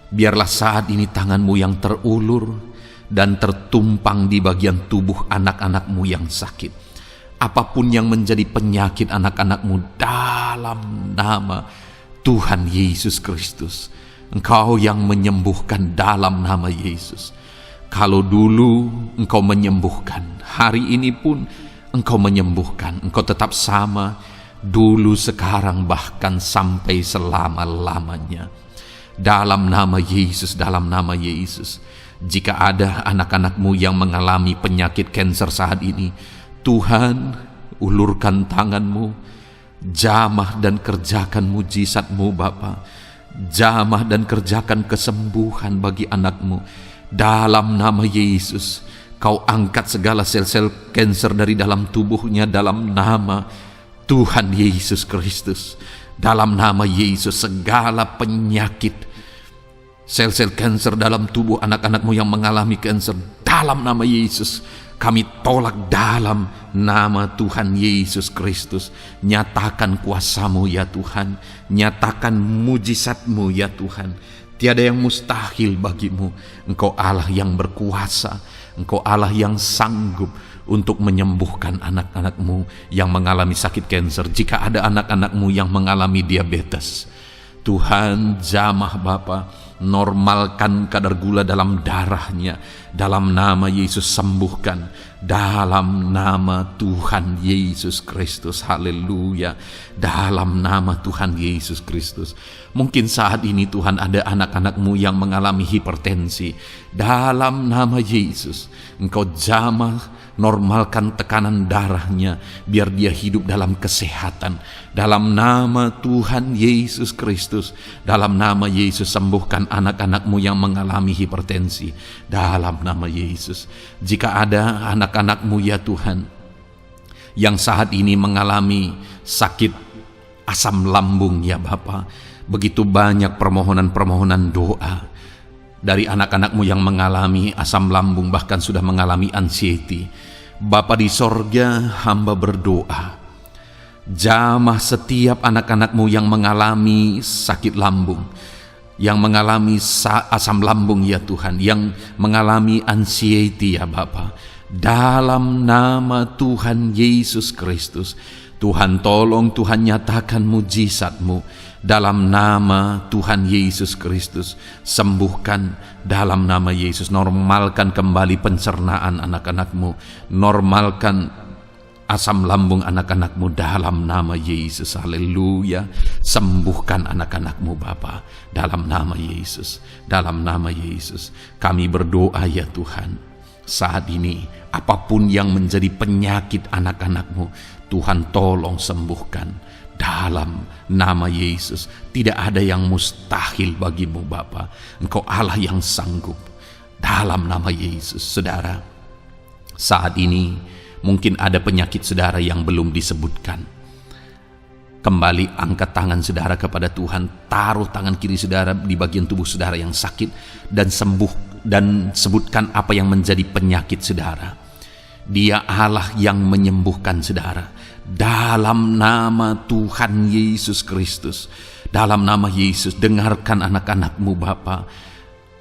Biarlah saat ini tangan-Mu yang terulur dan tertumpang di bagian tubuh anak-anak-Mu yang sakit. Apapun yang menjadi penyakit anak-anak-Mu, dalam nama Tuhan Yesus Kristus, Engkau yang menyembuhkan dalam nama Yesus. Kalau dulu Engkau menyembuhkan, hari ini pun Engkau menyembuhkan. Engkau tetap sama, dulu, sekarang, bahkan sampai selama-lamanya. Dalam nama Yesus, dalam nama Yesus. Jika ada anak-anak-Mu yang mengalami penyakit kanker saat ini, Tuhan, ulurkan tangan-Mu, jamah dan kerjakan mujizat-Mu Bapa. Jamah dan kerjakan kesembuhan bagi anak-Mu. Dalam nama Yesus, Kau angkat segala sel-sel kanker dari dalam tubuhnya dalam nama Tuhan Yesus Kristus. Dalam nama Yesus, segala penyakit, sel-sel kanker dalam tubuh anak-anak-Mu yang mengalami kanker, dalam nama Yesus, kami tolak dalam nama Tuhan Yesus Kristus. Nyatakan kuasa-Mu ya Tuhan, nyatakan mujizat-Mu ya Tuhan. Tiada yang mustahil bagi-Mu. Engkau Allah yang berkuasa, Engkau Allah yang sanggup untuk menyembuhkan anak-anak-Mu yang mengalami sakit kanker. Jika ada anak-anak-Mu yang mengalami diabetes, Tuhan, jamah Bapa, normalkan kadar gula dalam darahnya. Dalam nama Yesus, sembuhkan. Dalam nama Tuhan Yesus Kristus, haleluya. Dalam nama Tuhan Yesus Kristus. Mungkin saat ini Tuhan ada anak-anak-Mu yang mengalami hipertensi. Dalam nama Yesus, Engkau jamah, normalkan tekanan darahnya, biar dia hidup dalam kesehatan. Dalam nama Tuhan Yesus Kristus, dalam nama Yesus, sembuhkan anak-anak-Mu yang mengalami hipertensi. Dalam nama Yesus. Jika ada anak-anak-Mu ya Tuhan, yang saat ini mengalami sakit asam lambung ya Bapa, begitu banyak permohonan-permohonan doa dari anak-anak-Mu yang mengalami asam lambung, bahkan sudah mengalami anxiety. Bapa di sorga, hamba berdoa, jamah setiap anak-anak-Mu yang mengalami sakit lambung, yang mengalami asam lambung ya Tuhan, yang mengalami anxiety ya Bapa. Dalam nama Tuhan Yesus Kristus, Tuhan tolong, Tuhan nyatakan mujizat-Mu. Dalam nama Tuhan Yesus Kristus, sembuhkan dalam nama Yesus. Normalkan kembali pencernaan anak-anak-Mu, normalkan asam lambung anak-anak-Mu dalam nama Yesus, haleluya. Sembuhkan anak-anak-Mu Bapa, dalam nama Yesus, dalam nama Yesus. Kami berdoa ya Tuhan, saat ini apapun yang menjadi penyakit anak-anak-Mu, Tuhan tolong sembuhkan. Dalam nama Yesus, tidak ada yang mustahil bagi-Mu Bapa. Engkau Allah yang sanggup. Dalam nama Yesus. Saudara, saat ini mungkin ada penyakit saudara yang belum disebutkan. Kembali angkat tangan saudara kepada Tuhan, taruh tangan kiri saudara di bagian tubuh saudara yang sakit, dan sembuh, dan sebutkan apa yang menjadi penyakit saudara. Dia Allah yang menyembuhkan saudara. Dalam nama Tuhan Yesus Kristus, dalam nama Yesus, dengarkan anak-anak-Mu Bapa.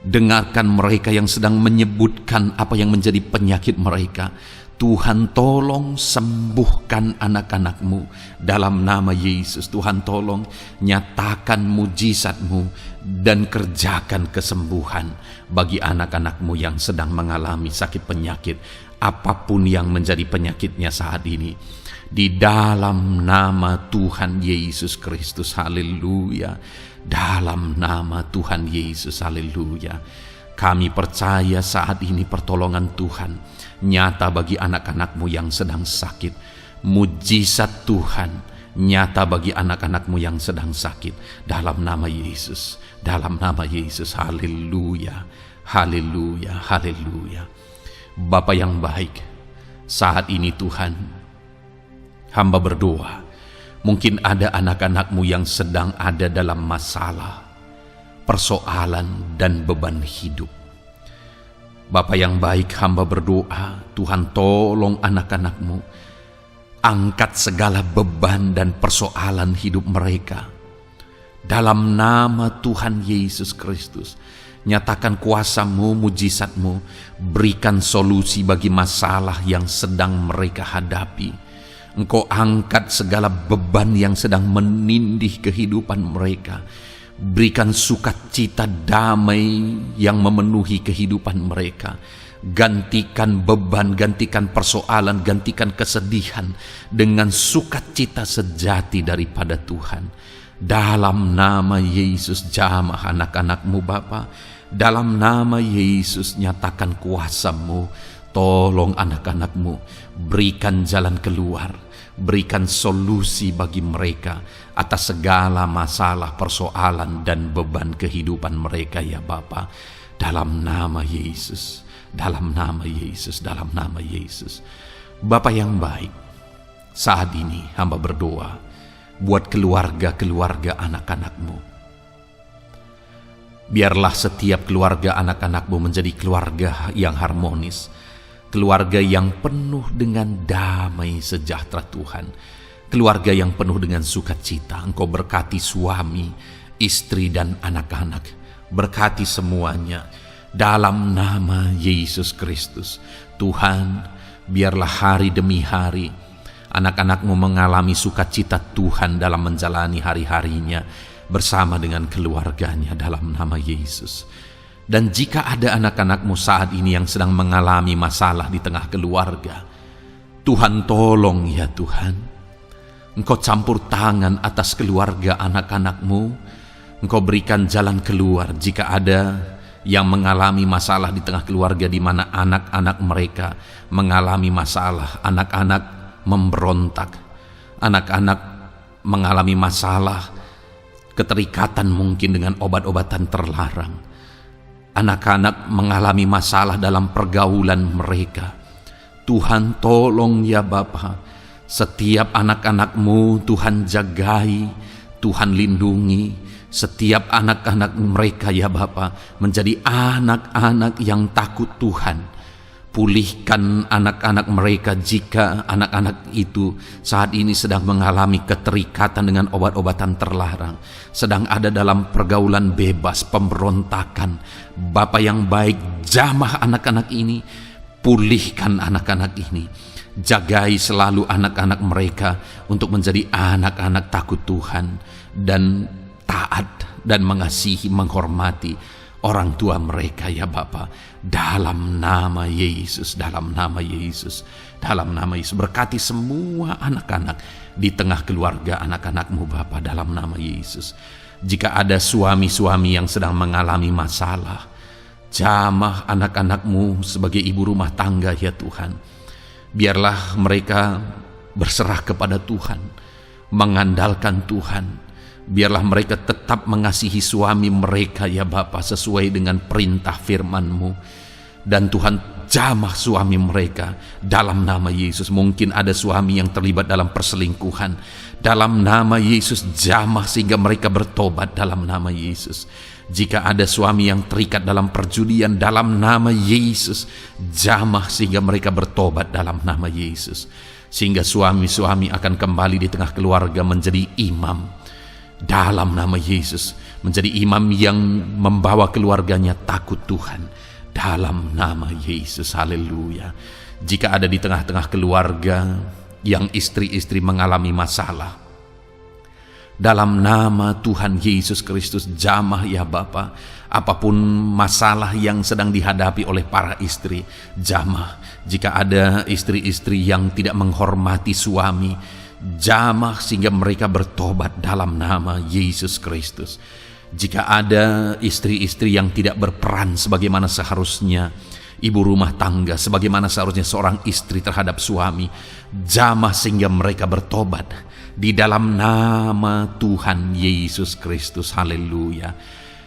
Dengarkan mereka yang sedang menyebutkan apa yang menjadi penyakit mereka. Tuhan tolong sembuhkan anak-anak-Mu dalam nama Yesus. Tuhan tolong nyatakan mujizat-Mu dan kerjakan kesembuhan bagi anak-anak-Mu yang sedang mengalami sakit penyakit, apapun yang menjadi penyakitnya saat ini. Di dalam nama Tuhan Yesus Kristus, haleluya. Dalam nama Tuhan Yesus, haleluya. Kami percaya saat ini pertolongan Tuhan nyata bagi anak-anak-Mu yang sedang sakit. Mujizat Tuhan nyata bagi anak-anak-Mu yang sedang sakit. Dalam nama Yesus, dalam nama Yesus, haleluya, haleluya, haleluya. Bapa yang baik, saat ini Tuhan, hamba berdoa, mungkin ada anak-anak-Mu yang sedang ada dalam masalah, persoalan dan beban hidup. Bapa yang baik, hamba berdoa, Tuhan tolong anak-anak-Mu, angkat segala beban dan persoalan hidup mereka. Dalam nama Tuhan Yesus Kristus, nyatakan kuasa-Mu, mujizat-Mu, berikan solusi bagi masalah yang sedang mereka hadapi. Engkau angkat segala beban yang sedang menindih kehidupan mereka. Berikan sukacita damai yang memenuhi kehidupan mereka. Gantikan beban, gantikan persoalan, gantikan kesedihan dengan sukacita sejati daripada Tuhan. Dalam nama Yesus, jamah anak-anak-Mu Bapa. Dalam nama Yesus, nyatakan kuasa-Mu. Tolong anak-anak-Mu, berikan jalan keluar, berikan solusi bagi mereka atas segala masalah, persoalan, dan beban kehidupan mereka ya Bapa. Dalam nama Yesus, dalam nama Yesus, dalam nama Yesus. Bapa yang baik, saat ini hamba berdoa buat keluarga-keluarga anak-anak-Mu. Biarlah setiap keluarga anak-anak-Mu menjadi keluarga yang harmonis, keluarga yang penuh dengan damai sejahtera Tuhan, keluarga yang penuh dengan sukacita. Engkau berkati suami, istri, dan anak-anak. Berkati semuanya dalam nama Yesus Kristus. Tuhan, biarlah hari demi hari anak-anak-Mu mengalami sukacita Tuhan dalam menjalani hari-harinya bersama dengan keluarganya dalam nama Yesus. Dan jika ada anak-anak-Mu saat ini yang sedang mengalami masalah di tengah keluarga, Tuhan tolong ya Tuhan. Engkau campur tangan atas keluarga anak-anak-Mu. Engkau berikan jalan keluar jika ada yang mengalami masalah di tengah keluarga di mana anak-anak mereka mengalami masalah, anak-anak memberontak, anak-anak mengalami masalah, keterikatan mungkin dengan obat-obatan terlarang. Anak-anak mengalami masalah dalam pergaulan mereka. Tuhan tolong ya Bapa, setiap anak-anak-Mu Tuhan jagai, Tuhan lindungi. Setiap anak-anak mereka ya Bapa menjadi anak-anak yang takut Tuhan. Pulihkan anak-anak mereka jika anak-anak itu saat ini sedang mengalami keterikatan dengan obat-obatan terlarang, sedang ada dalam pergaulan bebas, pemberontakan. Bapa yang baik, jamah anak-anak ini, pulihkan anak-anak ini. Jagai selalu anak-anak mereka untuk menjadi anak-anak takut Tuhan dan taat dan mengasihi, menghormati orang tua mereka ya Bapa. Dalam nama Yesus, dalam nama Yesus, dalam nama Yesus. Berkati semua anak-anak di tengah keluarga anak-anak-Mu Bapa dalam nama Yesus. Jika ada suami-suami yang sedang mengalami masalah, jamah anak-anak-Mu sebagai ibu rumah tangga ya Tuhan. Biarlah mereka berserah kepada Tuhan, mengandalkan Tuhan. Biarlah mereka tetap mengasihi suami mereka ya Bapa sesuai dengan perintah firman-Mu. Dan Tuhan jamah suami mereka dalam nama Yesus. Mungkin ada suami yang terlibat dalam perselingkuhan. Dalam nama Yesus jamah sehingga mereka bertobat dalam nama Yesus. Jika ada suami yang terikat dalam perjudian, dalam nama Yesus jamah sehingga mereka bertobat dalam nama Yesus. Sehingga suami-suami akan kembali di tengah keluarga menjadi imam dalam nama Yesus, menjadi imam yang membawa keluarganya takut Tuhan dalam nama Yesus. Haleluya. Jika ada di tengah-tengah keluarga yang istri-istri mengalami masalah, Dalam nama Tuhan Yesus Kristus, jamah ya Bapa, apapun masalah yang sedang dihadapi oleh para istri, jamah. Jika ada istri-istri yang tidak menghormati suami, jamah sehingga mereka bertobat dalam nama Yesus Kristus. Jika ada istri-istri yang tidak berperan sebagaimana seharusnya, ibu rumah tangga sebagaimana seharusnya seorang istri terhadap suami, jamah sehingga mereka bertobat di dalam nama Tuhan Yesus Kristus. Haleluya.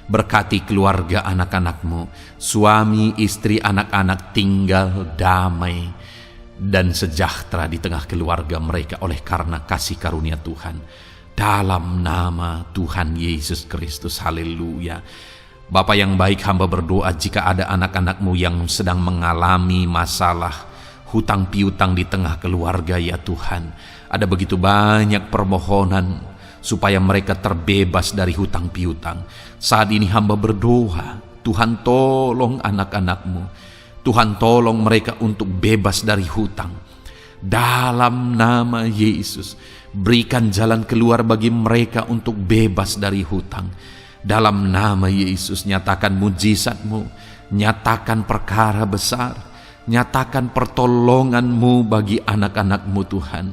Berkati keluarga anak-anakmu, suami, istri, anak-anak tinggal damai dan sejahtera di tengah keluarga mereka oleh karena kasih karunia Tuhan. Dalam nama Tuhan Yesus Kristus. Haleluya. Bapa yang baik, hamba berdoa jika ada anak-anakmu yang sedang mengalami masalah hutang piutang di tengah keluarga ya Tuhan. Ada begitu banyak permohonan supaya mereka terbebas dari hutang piutang. Saat ini hamba berdoa, Tuhan tolong anak-anakmu. Tuhan tolong mereka untuk bebas dari hutang. Dalam nama Yesus, berikan jalan keluar bagi mereka untuk bebas dari hutang. Dalam nama Yesus, nyatakan mujizat-Mu, nyatakan perkara besar, nyatakan pertolongan-Mu bagi anak-anak-Mu Tuhan.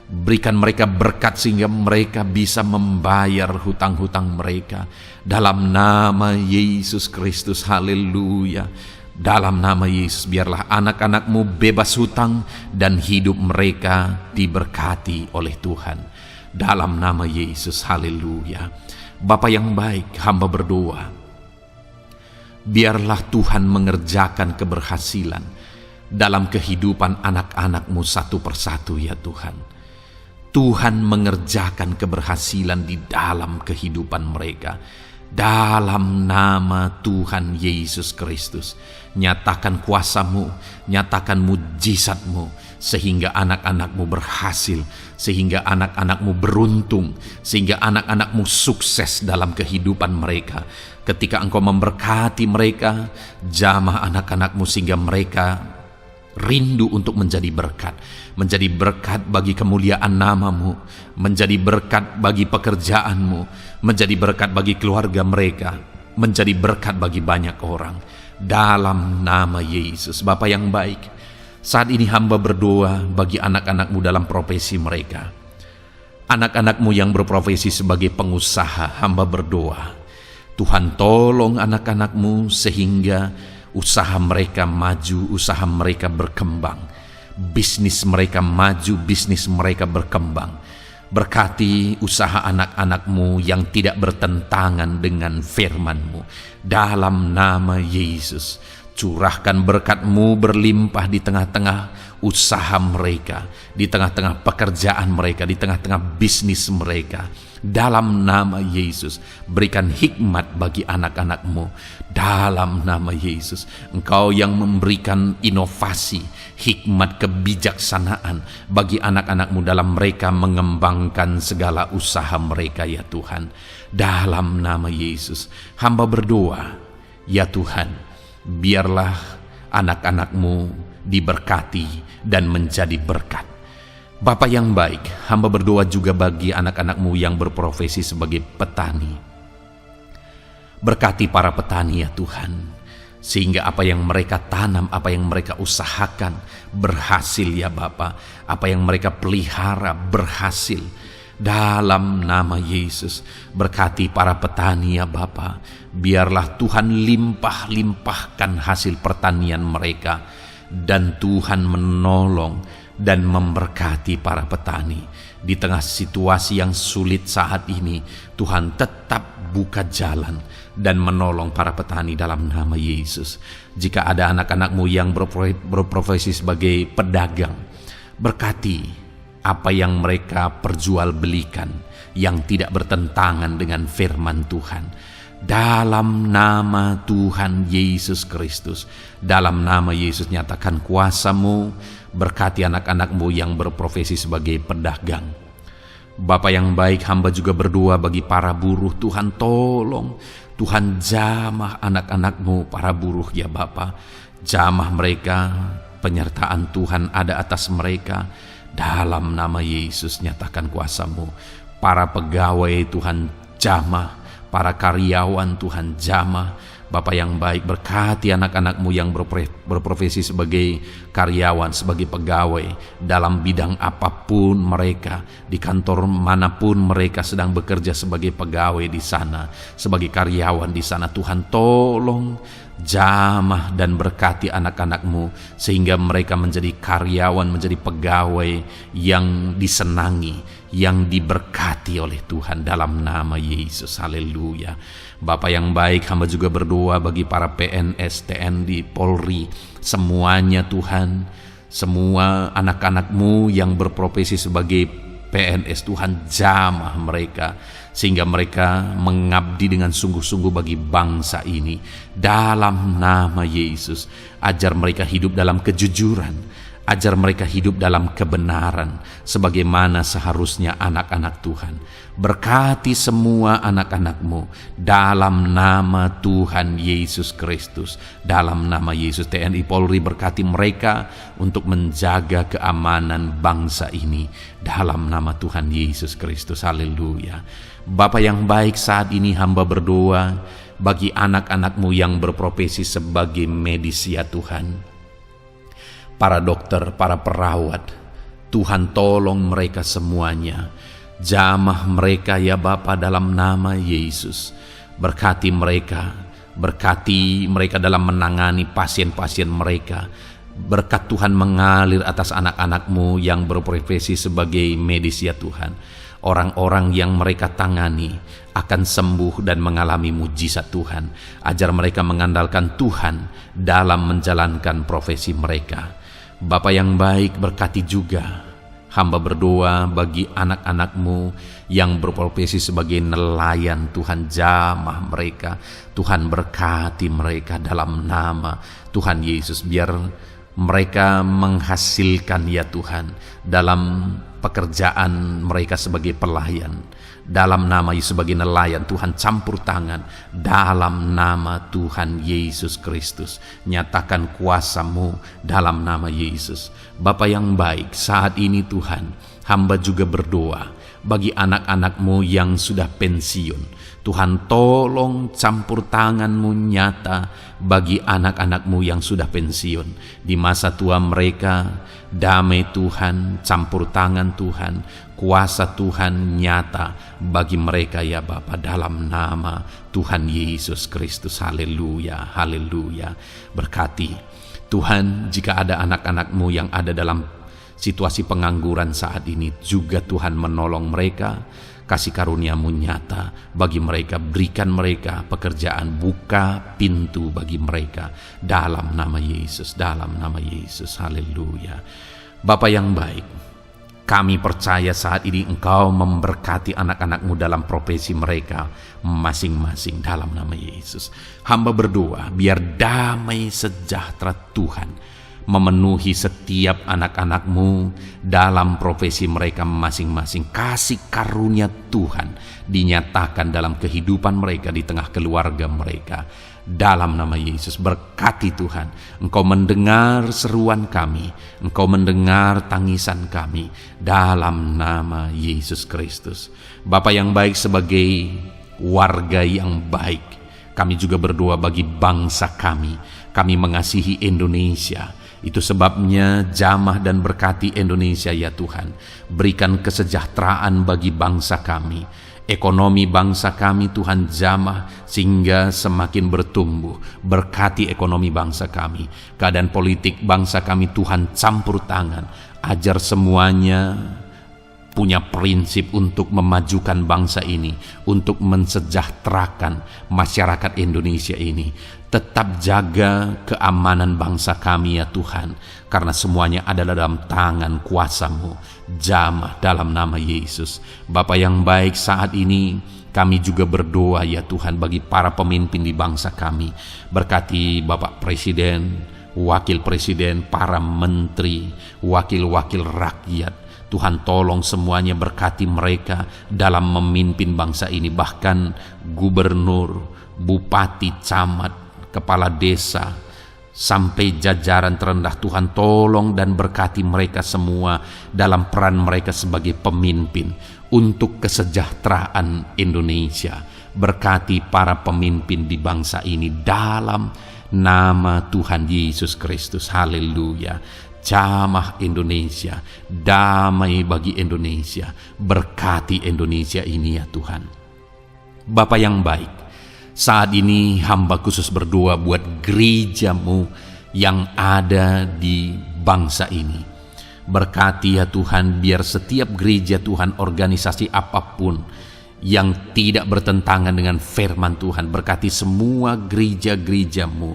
Berikan mereka berkat sehingga mereka bisa membayar hutang-hutang mereka. Dalam nama Yesus Kristus, haleluya. Dalam nama Yesus, biarlah anak-anak-Mu bebas hutang dan hidup mereka diberkati oleh Tuhan. Dalam nama Yesus, haleluya. Bapa yang baik, hamba berdoa, biarlah Tuhan mengerjakan keberhasilan dalam kehidupan anak-anak-Mu satu persatu ya Tuhan. Tuhan mengerjakan keberhasilan di dalam kehidupan mereka. Dalam nama Tuhan Yesus Kristus, nyatakan kuasa-Mu, nyatakan mujizat-Mu, sehingga anak-anak-Mu berhasil, sehingga anak-anak-Mu beruntung, sehingga anak-anak-Mu sukses dalam kehidupan mereka. Ketika Engkau memberkati mereka, jamah anak-anak-Mu sehingga mereka rindu untuk menjadi berkat bagi kemuliaan nama-Mu, menjadi berkat bagi pekerjaan-Mu, menjadi berkat bagi keluarga mereka, menjadi berkat bagi banyak orang. Dalam nama Yesus. Bapa yang baik, saat ini hamba berdoa bagi anak-anak-Mu dalam profesi mereka. Anak-anak-Mu yang berprofesi sebagai pengusaha, hamba berdoa, Tuhan tolong anak-anak-Mu sehingga usaha mereka maju, usaha mereka berkembang, bisnis mereka maju, bisnis mereka berkembang. Berkati usaha anak-anak-Mu yang tidak bertentangan dengan firman-Mu. Dalam nama Yesus, curahkan berkat-Mu berlimpah di tengah-tengah usaha mereka, di tengah-tengah pekerjaan mereka, di tengah-tengah bisnis mereka. Dalam nama Yesus, berikan hikmat bagi anak-anak-Mu. Dalam nama Yesus, Engkau yang memberikan inovasi, hikmat, kebijaksanaan bagi anak-anak-Mu dalam mereka mengembangkan segala usaha mereka ya Tuhan. Dalam nama Yesus, hamba berdoa, ya Tuhan, biarlah anak-anak-Mu diberkati dan menjadi berkat. Bapa yang baik, hamba berdoa juga bagi anak-anak-Mu yang berprofesi sebagai petani. Berkati para petani ya Tuhan, sehingga apa yang mereka tanam, apa yang mereka usahakan berhasil ya Bapa. Apa yang mereka pelihara berhasil. Dalam nama Yesus, berkati para petani ya Bapa. Biarlah Tuhan limpah-limpahkan hasil pertanian mereka, dan Tuhan menolong dan memberkati para petani. Di tengah situasi yang sulit saat ini, Tuhan tetap buka jalan dan menolong para petani dalam nama Yesus. Jika ada anak-anak-Mu yang berprofesi sebagai pedagang, berkati apa yang mereka perjualbelikan yang tidak bertentangan dengan firman Tuhan. Dalam nama Tuhan Yesus Kristus, dalam nama Yesus, nyatakan kuasa-Mu, berkati anak-anak-Mu yang berprofesi sebagai pedagang. Bapa yang baik, hamba juga berdoa bagi para buruh. Tuhan tolong, Tuhan jamah anak-anak-Mu para buruh ya Bapa. Jamah mereka, penyertaan Tuhan ada atas mereka. Dalam nama Yesus, nyatakan kuasa-Mu. para pegawai Tuhan jamah, para karyawan Tuhan jamah. Bapa yang baik, berkati anak-anak-Mu yang berprofesi sebagai karyawan, sebagai pegawai dalam bidang apapun mereka, di kantor manapun mereka sedang bekerja sebagai pegawai di sana, sebagai karyawan di sana. Tuhan tolong jamah dan berkati anak-anak-Mu sehingga mereka menjadi karyawan, menjadi pegawai yang disenangi, yang diberkati oleh Tuhan dalam nama Yesus. Haleluya. Bapa yang baik, hamba juga berdoa bagi para PNS, TNI, Polri, semuanya Tuhan, semua anak-anak-Mu yang berprofesi sebagai PNS, Tuhan jamah mereka sehingga mereka mengabdi dengan sungguh-sungguh bagi bangsa ini dalam nama Yesus. Ajar mereka hidup dalam kejujuran, ajar mereka hidup dalam kebenaran sebagaimana seharusnya anak-anak Tuhan. Berkati semua anak-anak-Mu dalam nama Tuhan Yesus Kristus. Dalam nama Yesus, TNI Polri berkati mereka untuk menjaga keamanan bangsa ini dalam nama Tuhan Yesus Kristus. Haleluya. Bapa yang baik, saat ini hamba berdoa bagi anak-anak-Mu yang berprofesi sebagai medis ya Tuhan. Para dokter, para perawat, Tuhan tolong mereka semuanya. Jamah mereka ya Bapa dalam nama Yesus. Berkati mereka dalam menangani pasien-pasien mereka. Berkat Tuhan mengalir atas anak-anak-Mu yang berprofesi sebagai medis ya Tuhan. Orang-orang yang mereka tangani akan sembuh dan mengalami mujizat Tuhan. Ajar mereka mengandalkan Tuhan dalam menjalankan profesi mereka. Bapa yang baik, berkati juga hamba berdoa bagi anak-anak-Mu yang berprofesi sebagai nelayan. Tuhan jamah mereka, Tuhan berkati mereka dalam nama Tuhan Yesus. Biar mereka menghasilkan ya Tuhan dalam pekerjaan mereka sebagai pelayan. Dalam nama Yesus sebagai nelayan, Tuhan campur tangan dalam nama Tuhan Yesus Kristus. Nyatakan kuasa-Mu dalam nama Yesus. Bapa yang baik, saat ini Tuhan, hamba juga berdoa bagi anak-anak-Mu yang sudah pensiun. Tuhan tolong campur tangan-Mu nyata bagi anak-anak-Mu yang sudah pensiun. Di masa tua mereka, damai Tuhan, campur tangan Tuhan, kuasa Tuhan nyata bagi mereka ya Bapa dalam nama Tuhan Yesus Kristus. Haleluya, haleluya. Berkati Tuhan, jika ada anak-anak-Mu yang ada dalam situasi pengangguran saat ini, juga Tuhan menolong mereka. Kasih karunia-Mu nyata bagi mereka, berikan mereka pekerjaan, buka pintu bagi mereka dalam nama Yesus, dalam nama Yesus. Haleluya. Bapa yang baik, kami percaya saat ini Engkau memberkati anak-anak-Mu dalam profesi mereka masing-masing dalam nama Yesus. Hamba berdoa biar damai sejahtera Tuhan memenuhi setiap anak-anak-Mu dalam profesi mereka masing-masing. Kasih karunia Tuhan dinyatakan dalam kehidupan mereka, di tengah keluarga mereka. Dalam nama Yesus, berkati Tuhan. Engkau mendengar seruan kami, Engkau mendengar tangisan kami dalam nama Yesus Kristus. Bapa yang baik, sebagai warga yang baik, kami juga berdoa bagi bangsa kami. Kami mengasihi Indonesia. Itu sebabnya jamah dan berkati Indonesia ya Tuhan. Berikan kesejahteraan bagi bangsa kami. Ekonomi bangsa kami Tuhan jamah sehingga semakin bertumbuh. Berkati ekonomi bangsa kami. Keadaan politik bangsa kami Tuhan campur tangan. Ajar semuanya punya prinsip untuk memajukan bangsa ini, untuk mensejahterakan masyarakat Indonesia ini. Tetap jaga keamanan bangsa kami ya Tuhan, karena semuanya adalah dalam tangan kuasa-Mu. Jamah dalam nama Yesus. Bapa yang baik, saat ini kami juga berdoa ya Tuhan bagi para pemimpin di bangsa kami. Berkati Bapak Presiden, Wakil Presiden, para menteri, wakil-wakil rakyat. Tuhan tolong semuanya, berkati mereka dalam memimpin bangsa ini. Bahkan gubernur, bupati, camat, kepala desa, sampai jajaran terendah. Tuhan tolong dan berkati mereka semua dalam peran mereka sebagai pemimpin, untuk kesejahteraan Indonesia. Berkati para pemimpin di bangsa ini dalam nama Tuhan Yesus Kristus. Haleluya. Jamah Indonesia, damai bagi Indonesia. Berkati Indonesia ini ya Tuhan. Bapa yang baik, saat ini hamba khusus berdoa buat gereja-Mu yang ada di bangsa ini. Berkati ya Tuhan, biar setiap gereja Tuhan, organisasi apapun yang tidak bertentangan dengan firman Tuhan, berkati semua gereja-gereja-Mu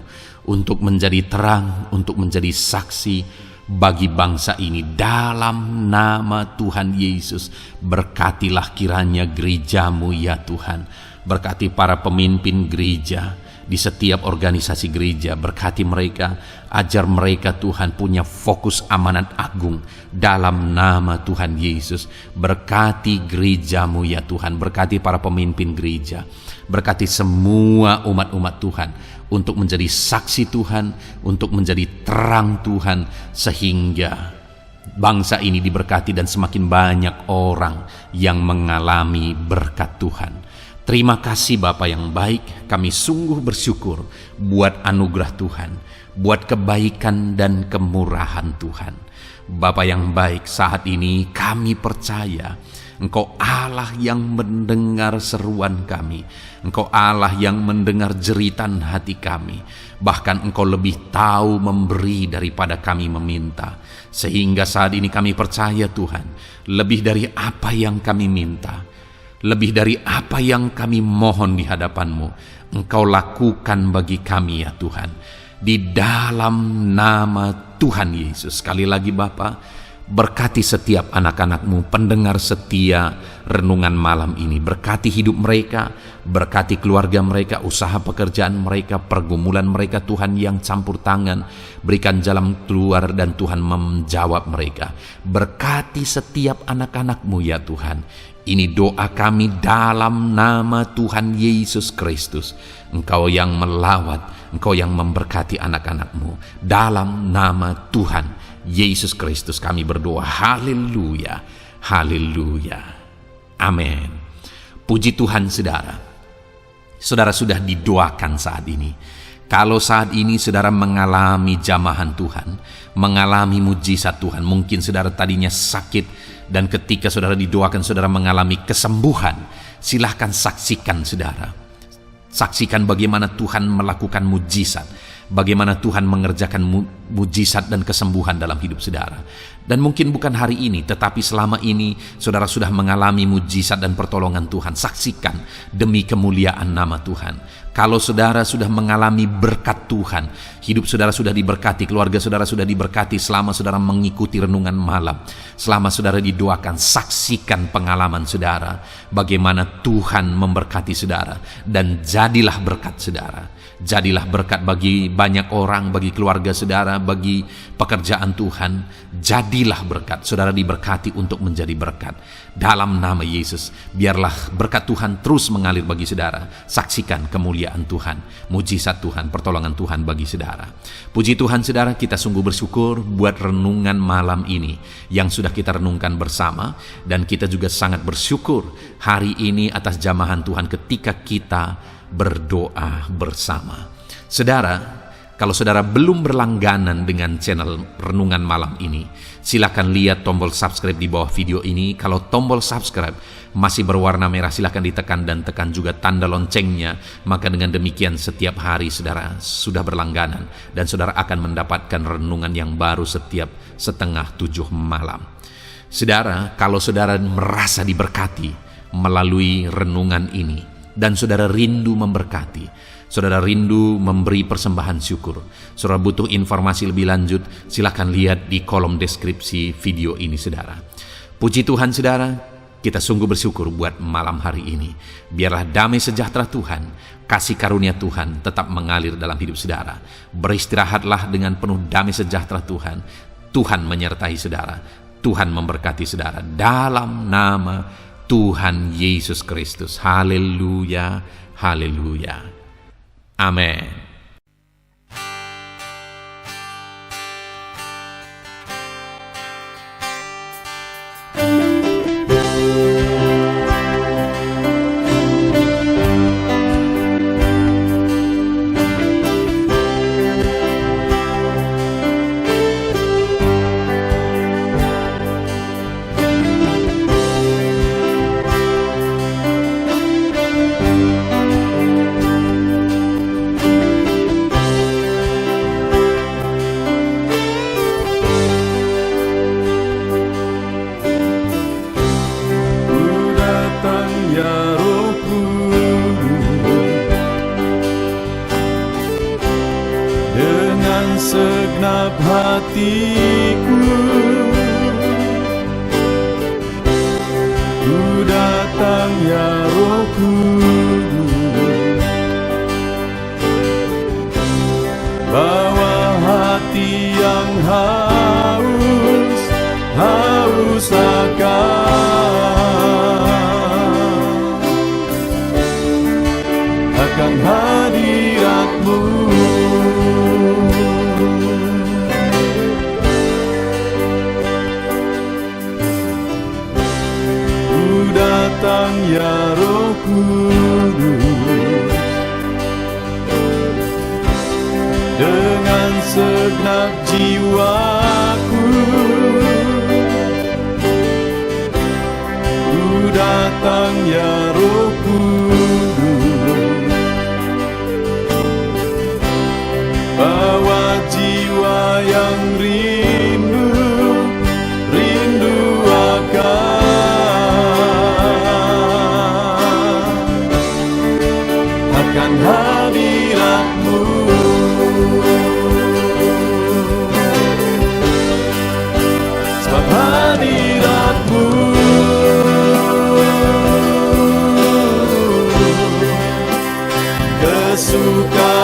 untuk menjadi terang, untuk menjadi saksi bagi bangsa ini dalam nama Tuhan Yesus. Berkatilah kiranya gereja-Mu ya Tuhan. Berkati para pemimpin gereja di setiap organisasi gereja, berkati mereka, ajar mereka Tuhan punya fokus amanat agung dalam nama Tuhan Yesus. Berkati gereja-Mu ya Tuhan, berkati para pemimpin gereja, berkati semua umat-umat Tuhan untuk menjadi saksi Tuhan, untuk menjadi terang Tuhan, sehingga bangsa ini diberkati dan semakin banyak orang yang mengalami berkat Tuhan. Terima kasih Bapa yang baik, kami sungguh bersyukur buat anugerah Tuhan, buat kebaikan dan kemurahan Tuhan. Bapa yang baik, saat ini kami percaya Engkau Allah yang mendengar seruan kami, Engkau Allah yang mendengar jeritan hati kami. Bahkan Engkau lebih tahu memberi daripada kami meminta. Sehingga saat ini kami percaya Tuhan, lebih dari apa yang kami minta, lebih dari apa yang kami mohon di hadapan-Mu, Engkau lakukan bagi kami ya Tuhan. Di dalam nama Tuhan Yesus. Sekali lagi Bapa, berkati setiap anak-anak-Mu, pendengar setia renungan malam ini. Berkati hidup mereka, berkati keluarga mereka, usaha pekerjaan mereka, pergumulan mereka Tuhan yang campur tangan. Berikan jalan keluar dan Tuhan menjawab mereka. Berkati setiap anak-anak-Mu ya Tuhan. Ini doa kami dalam nama Tuhan Yesus Kristus. Engkau yang melawat, Engkau yang memberkati anak-anak-Mu. Dalam nama Tuhan Yesus Kristus kami berdoa. Haleluya, haleluya, amin. Puji Tuhan saudara. Saudara sudah didoakan saat ini. Kalau saat ini saudara mengalami jamahan Tuhan, mengalami mujizat Tuhan, mungkin saudara tadinya sakit, dan ketika saudara didoakan saudara mengalami kesembuhan, silahkan saksikan saudara. Saksikan bagaimana Tuhan melakukan mujizat, bagaimana Tuhan mengerjakan mujizat dan kesembuhan dalam hidup saudara. Dan mungkin bukan hari ini, tetapi selama ini saudara sudah mengalami mujizat dan pertolongan Tuhan. Saksikan demi kemuliaan nama Tuhan. Kalau saudara sudah mengalami berkat Tuhan, hidup saudara sudah diberkati, keluarga saudara sudah diberkati selama saudara mengikuti renungan malam, selama saudara didoakan, saksikan pengalaman saudara, bagaimana Tuhan memberkati saudara, dan jadilah berkat saudara. Jadilah berkat bagi banyak orang, bagi keluarga saudara, bagi pekerjaan Tuhan. Jadilah berkat, saudara diberkati untuk menjadi berkat. Dalam nama Yesus, biarlah berkat Tuhan terus mengalir bagi saudara. Saksikan kemuliaan Tuhan, mujizat Tuhan, pertolongan Tuhan bagi saudara. Puji Tuhan saudara, kita sungguh bersyukur buat renungan malam ini yang sudah kita renungkan bersama. Dan kita juga sangat bersyukur hari ini atas jamahan Tuhan ketika kita berdoa bersama. Saudara, kalau saudara belum berlangganan dengan channel renungan malam ini, silakan lihat tombol subscribe di bawah video ini. Kalau tombol subscribe masih berwarna merah, silakan ditekan dan tekan juga tanda loncengnya. Maka dengan demikian setiap hari saudara sudah berlangganan dan saudara akan mendapatkan renungan yang baru setiap 6:30 malam. Saudara, kalau saudara merasa diberkati melalui renungan ini, dan saudara rindu memberkati, saudara rindu memberi persembahan syukur, saudara butuh informasi lebih lanjut, silakan lihat di kolom deskripsi video ini saudara. Puji Tuhan saudara, kita sungguh bersyukur buat malam hari ini. Biarlah damai sejahtera Tuhan, kasih karunia Tuhan tetap mengalir dalam hidup saudara. Beristirahatlah dengan penuh damai sejahtera Tuhan. Tuhan menyertai saudara, Tuhan memberkati saudara dalam nama Tuhan Yesus Kristus. Haleluya, haleluya. Amin. dengan segenap hatiku. Ku datang ya Roh Kudus, bawa hati yang haus akan hadirat-Mu. Ku datang ya Roh Kudus, dengan segenap jiwaku. Ku datang ya Roh Kudus, bawa jiwa yang rindu akan hadirat-Mu. Sebab hadirat-Mu kesukaanku.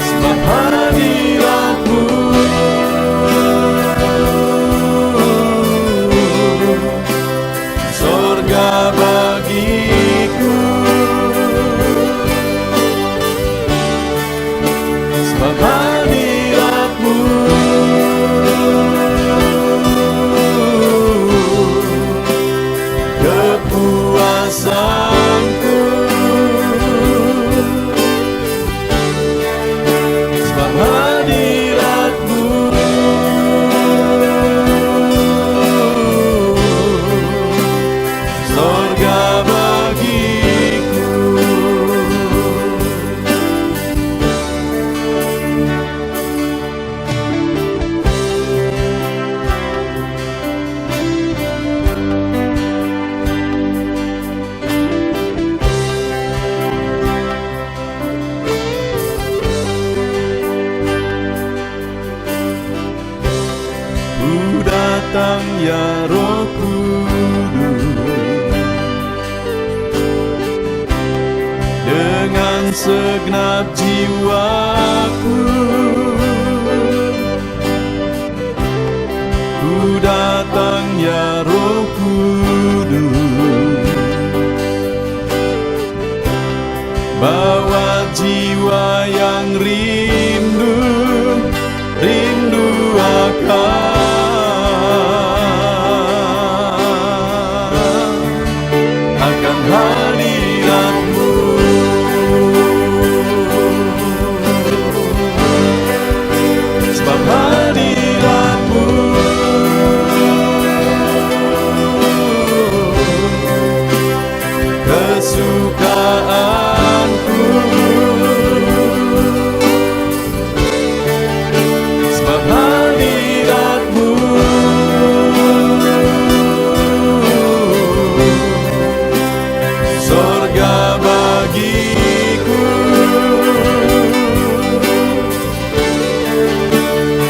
Sebab hadirat-Mu sorga bagiku. Sebab hadirat-Mu kepuasanku. Sebab hadirat-Mu sorga bagiku. Ku datang ya Roh Kudus, dengan segenap jiwaku. Ku datang ya Roh Kudus, bawa jiwa yang rindu akan hadirat-Mu. Sebab hadirat-Mu kesukaanku. Sebab hadirat-Mu sorga bagiku.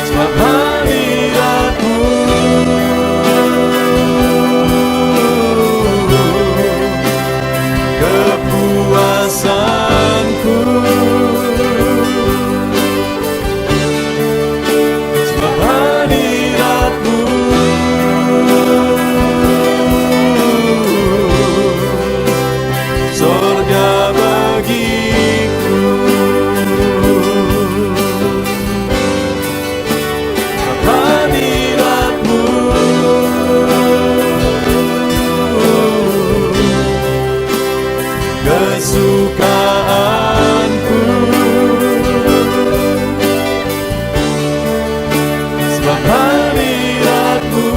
Sebab hadirat-Mu kepuasanku. Sebab hadirat-Mu sorga bagiku. Sebab hadirat-Mu kesukaanku. Sebab hadirat-Mu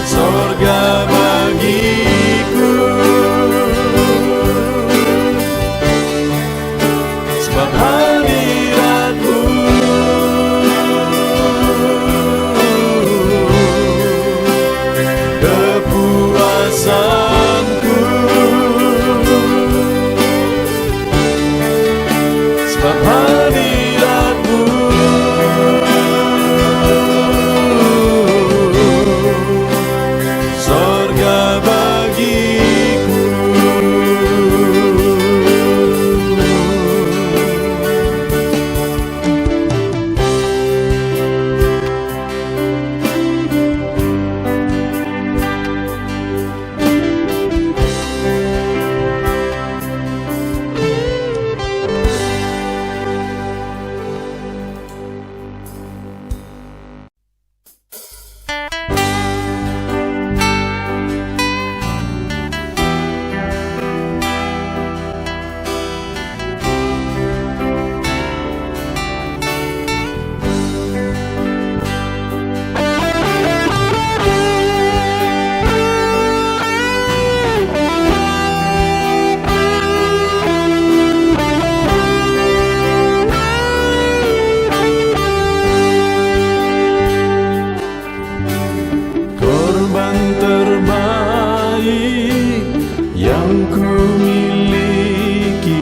sorga bagiku. Sebab hadirat-Mu lisanku, sebab hadirat-Mu sorga bagiku. Korban terbaik yang ku miliki,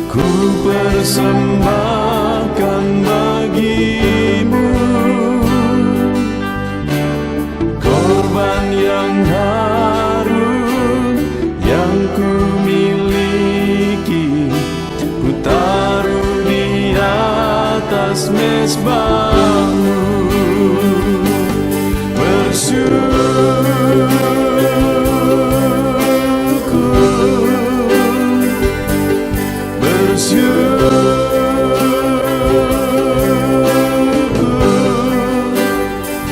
ku persembahkan bagi-Mu. Korban yang harum yang ku miliki, ku taruh di atas mezbah-Mu.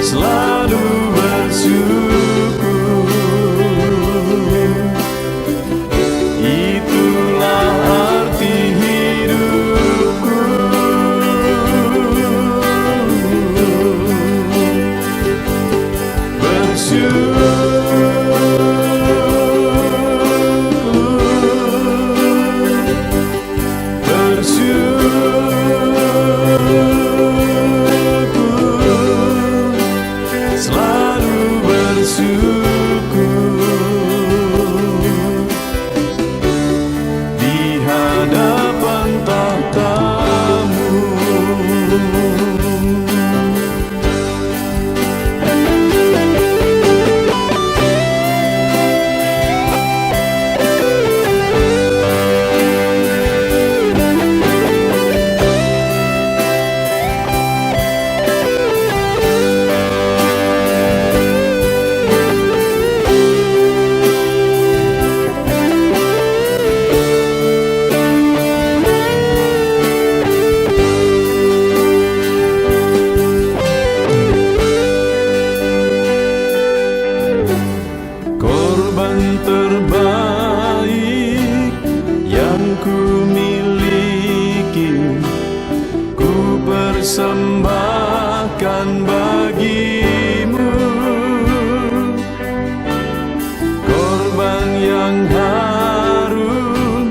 Selalu bersyukur, itulah arti hidupku. Selalu bersyukur di hadapan tahta-Mu. Korban terbaik yang ku miliki, ku persembahkan bagi-Mu. Korban yang harum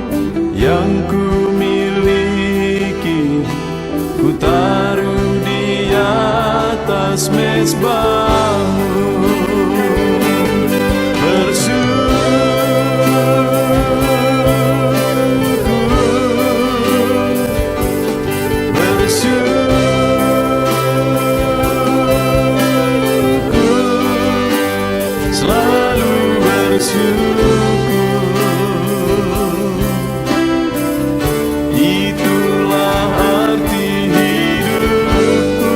yang ku miliki, ku taruh di atas mezbah-Mu. Selalu bersyukur, itulah arti hidupku.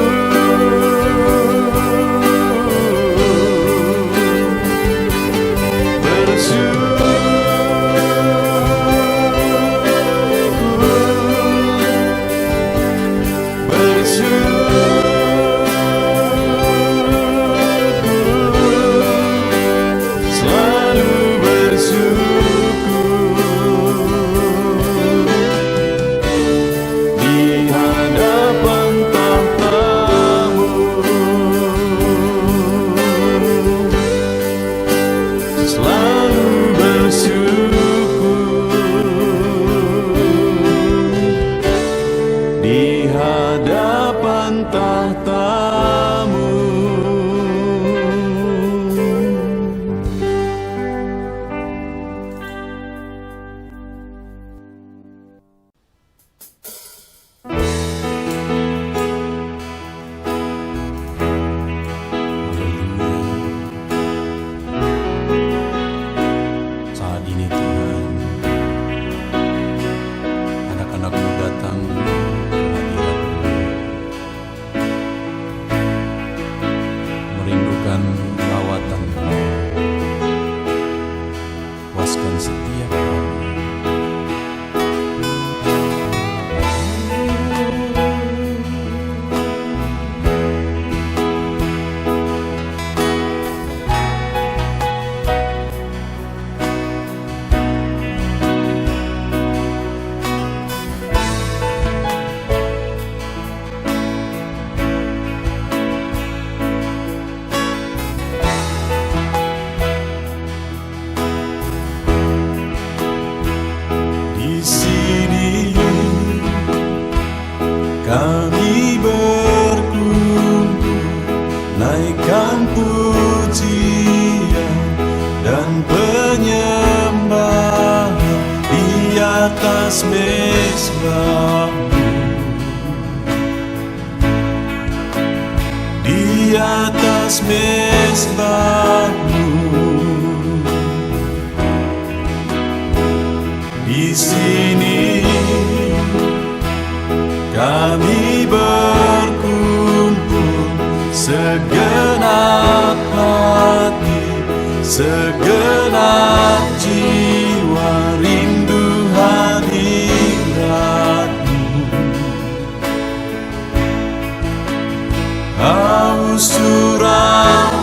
segenap jiwa rindu hadirat-Mu. Haus surapan-Mu,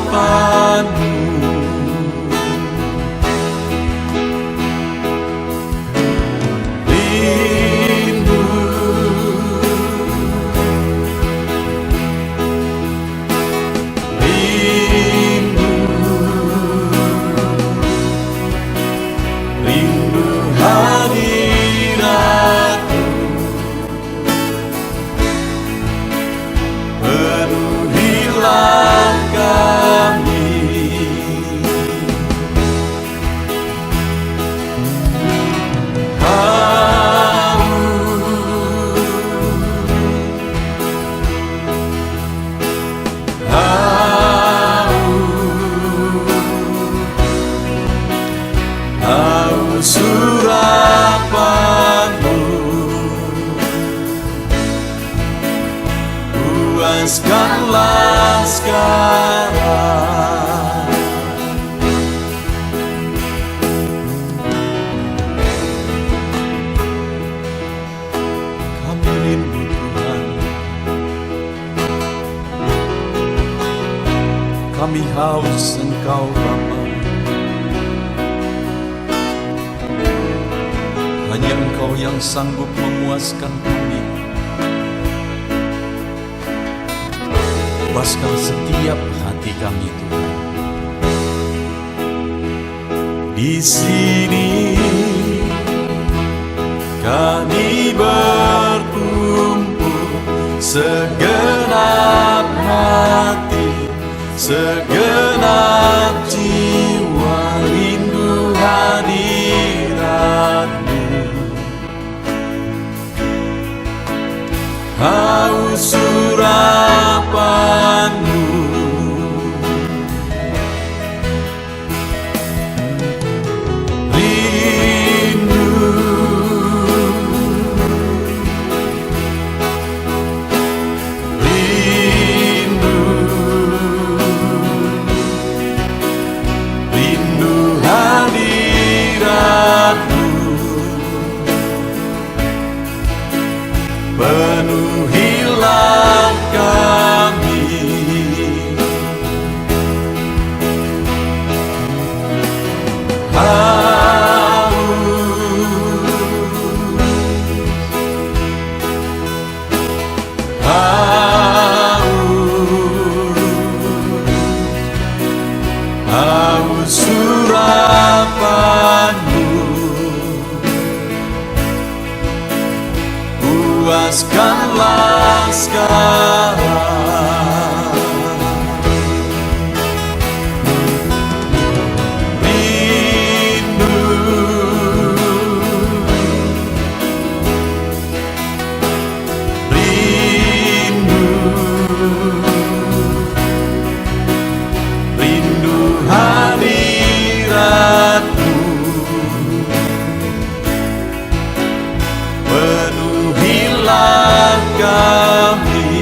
surapan-Mu, puaskanlah sekarang. Kami rindu Tuhan, kami haus Engkau Bapa. Hanya Engkau yang sanggup memuaskan kami. Puaskan setiap hati kami Tuhan. Di sini kami berkumpul, segenap hati, segenap jiwa rindu hadirat-Mu. Haus surapan-Mu, rindu, rindu, rindu hadirat-Mu. Penuhilah kami, haus surapan-Mu, puaskanlah sekarang. Rindu, rindu, rindu hadirat-Mu. Penuhilah kami,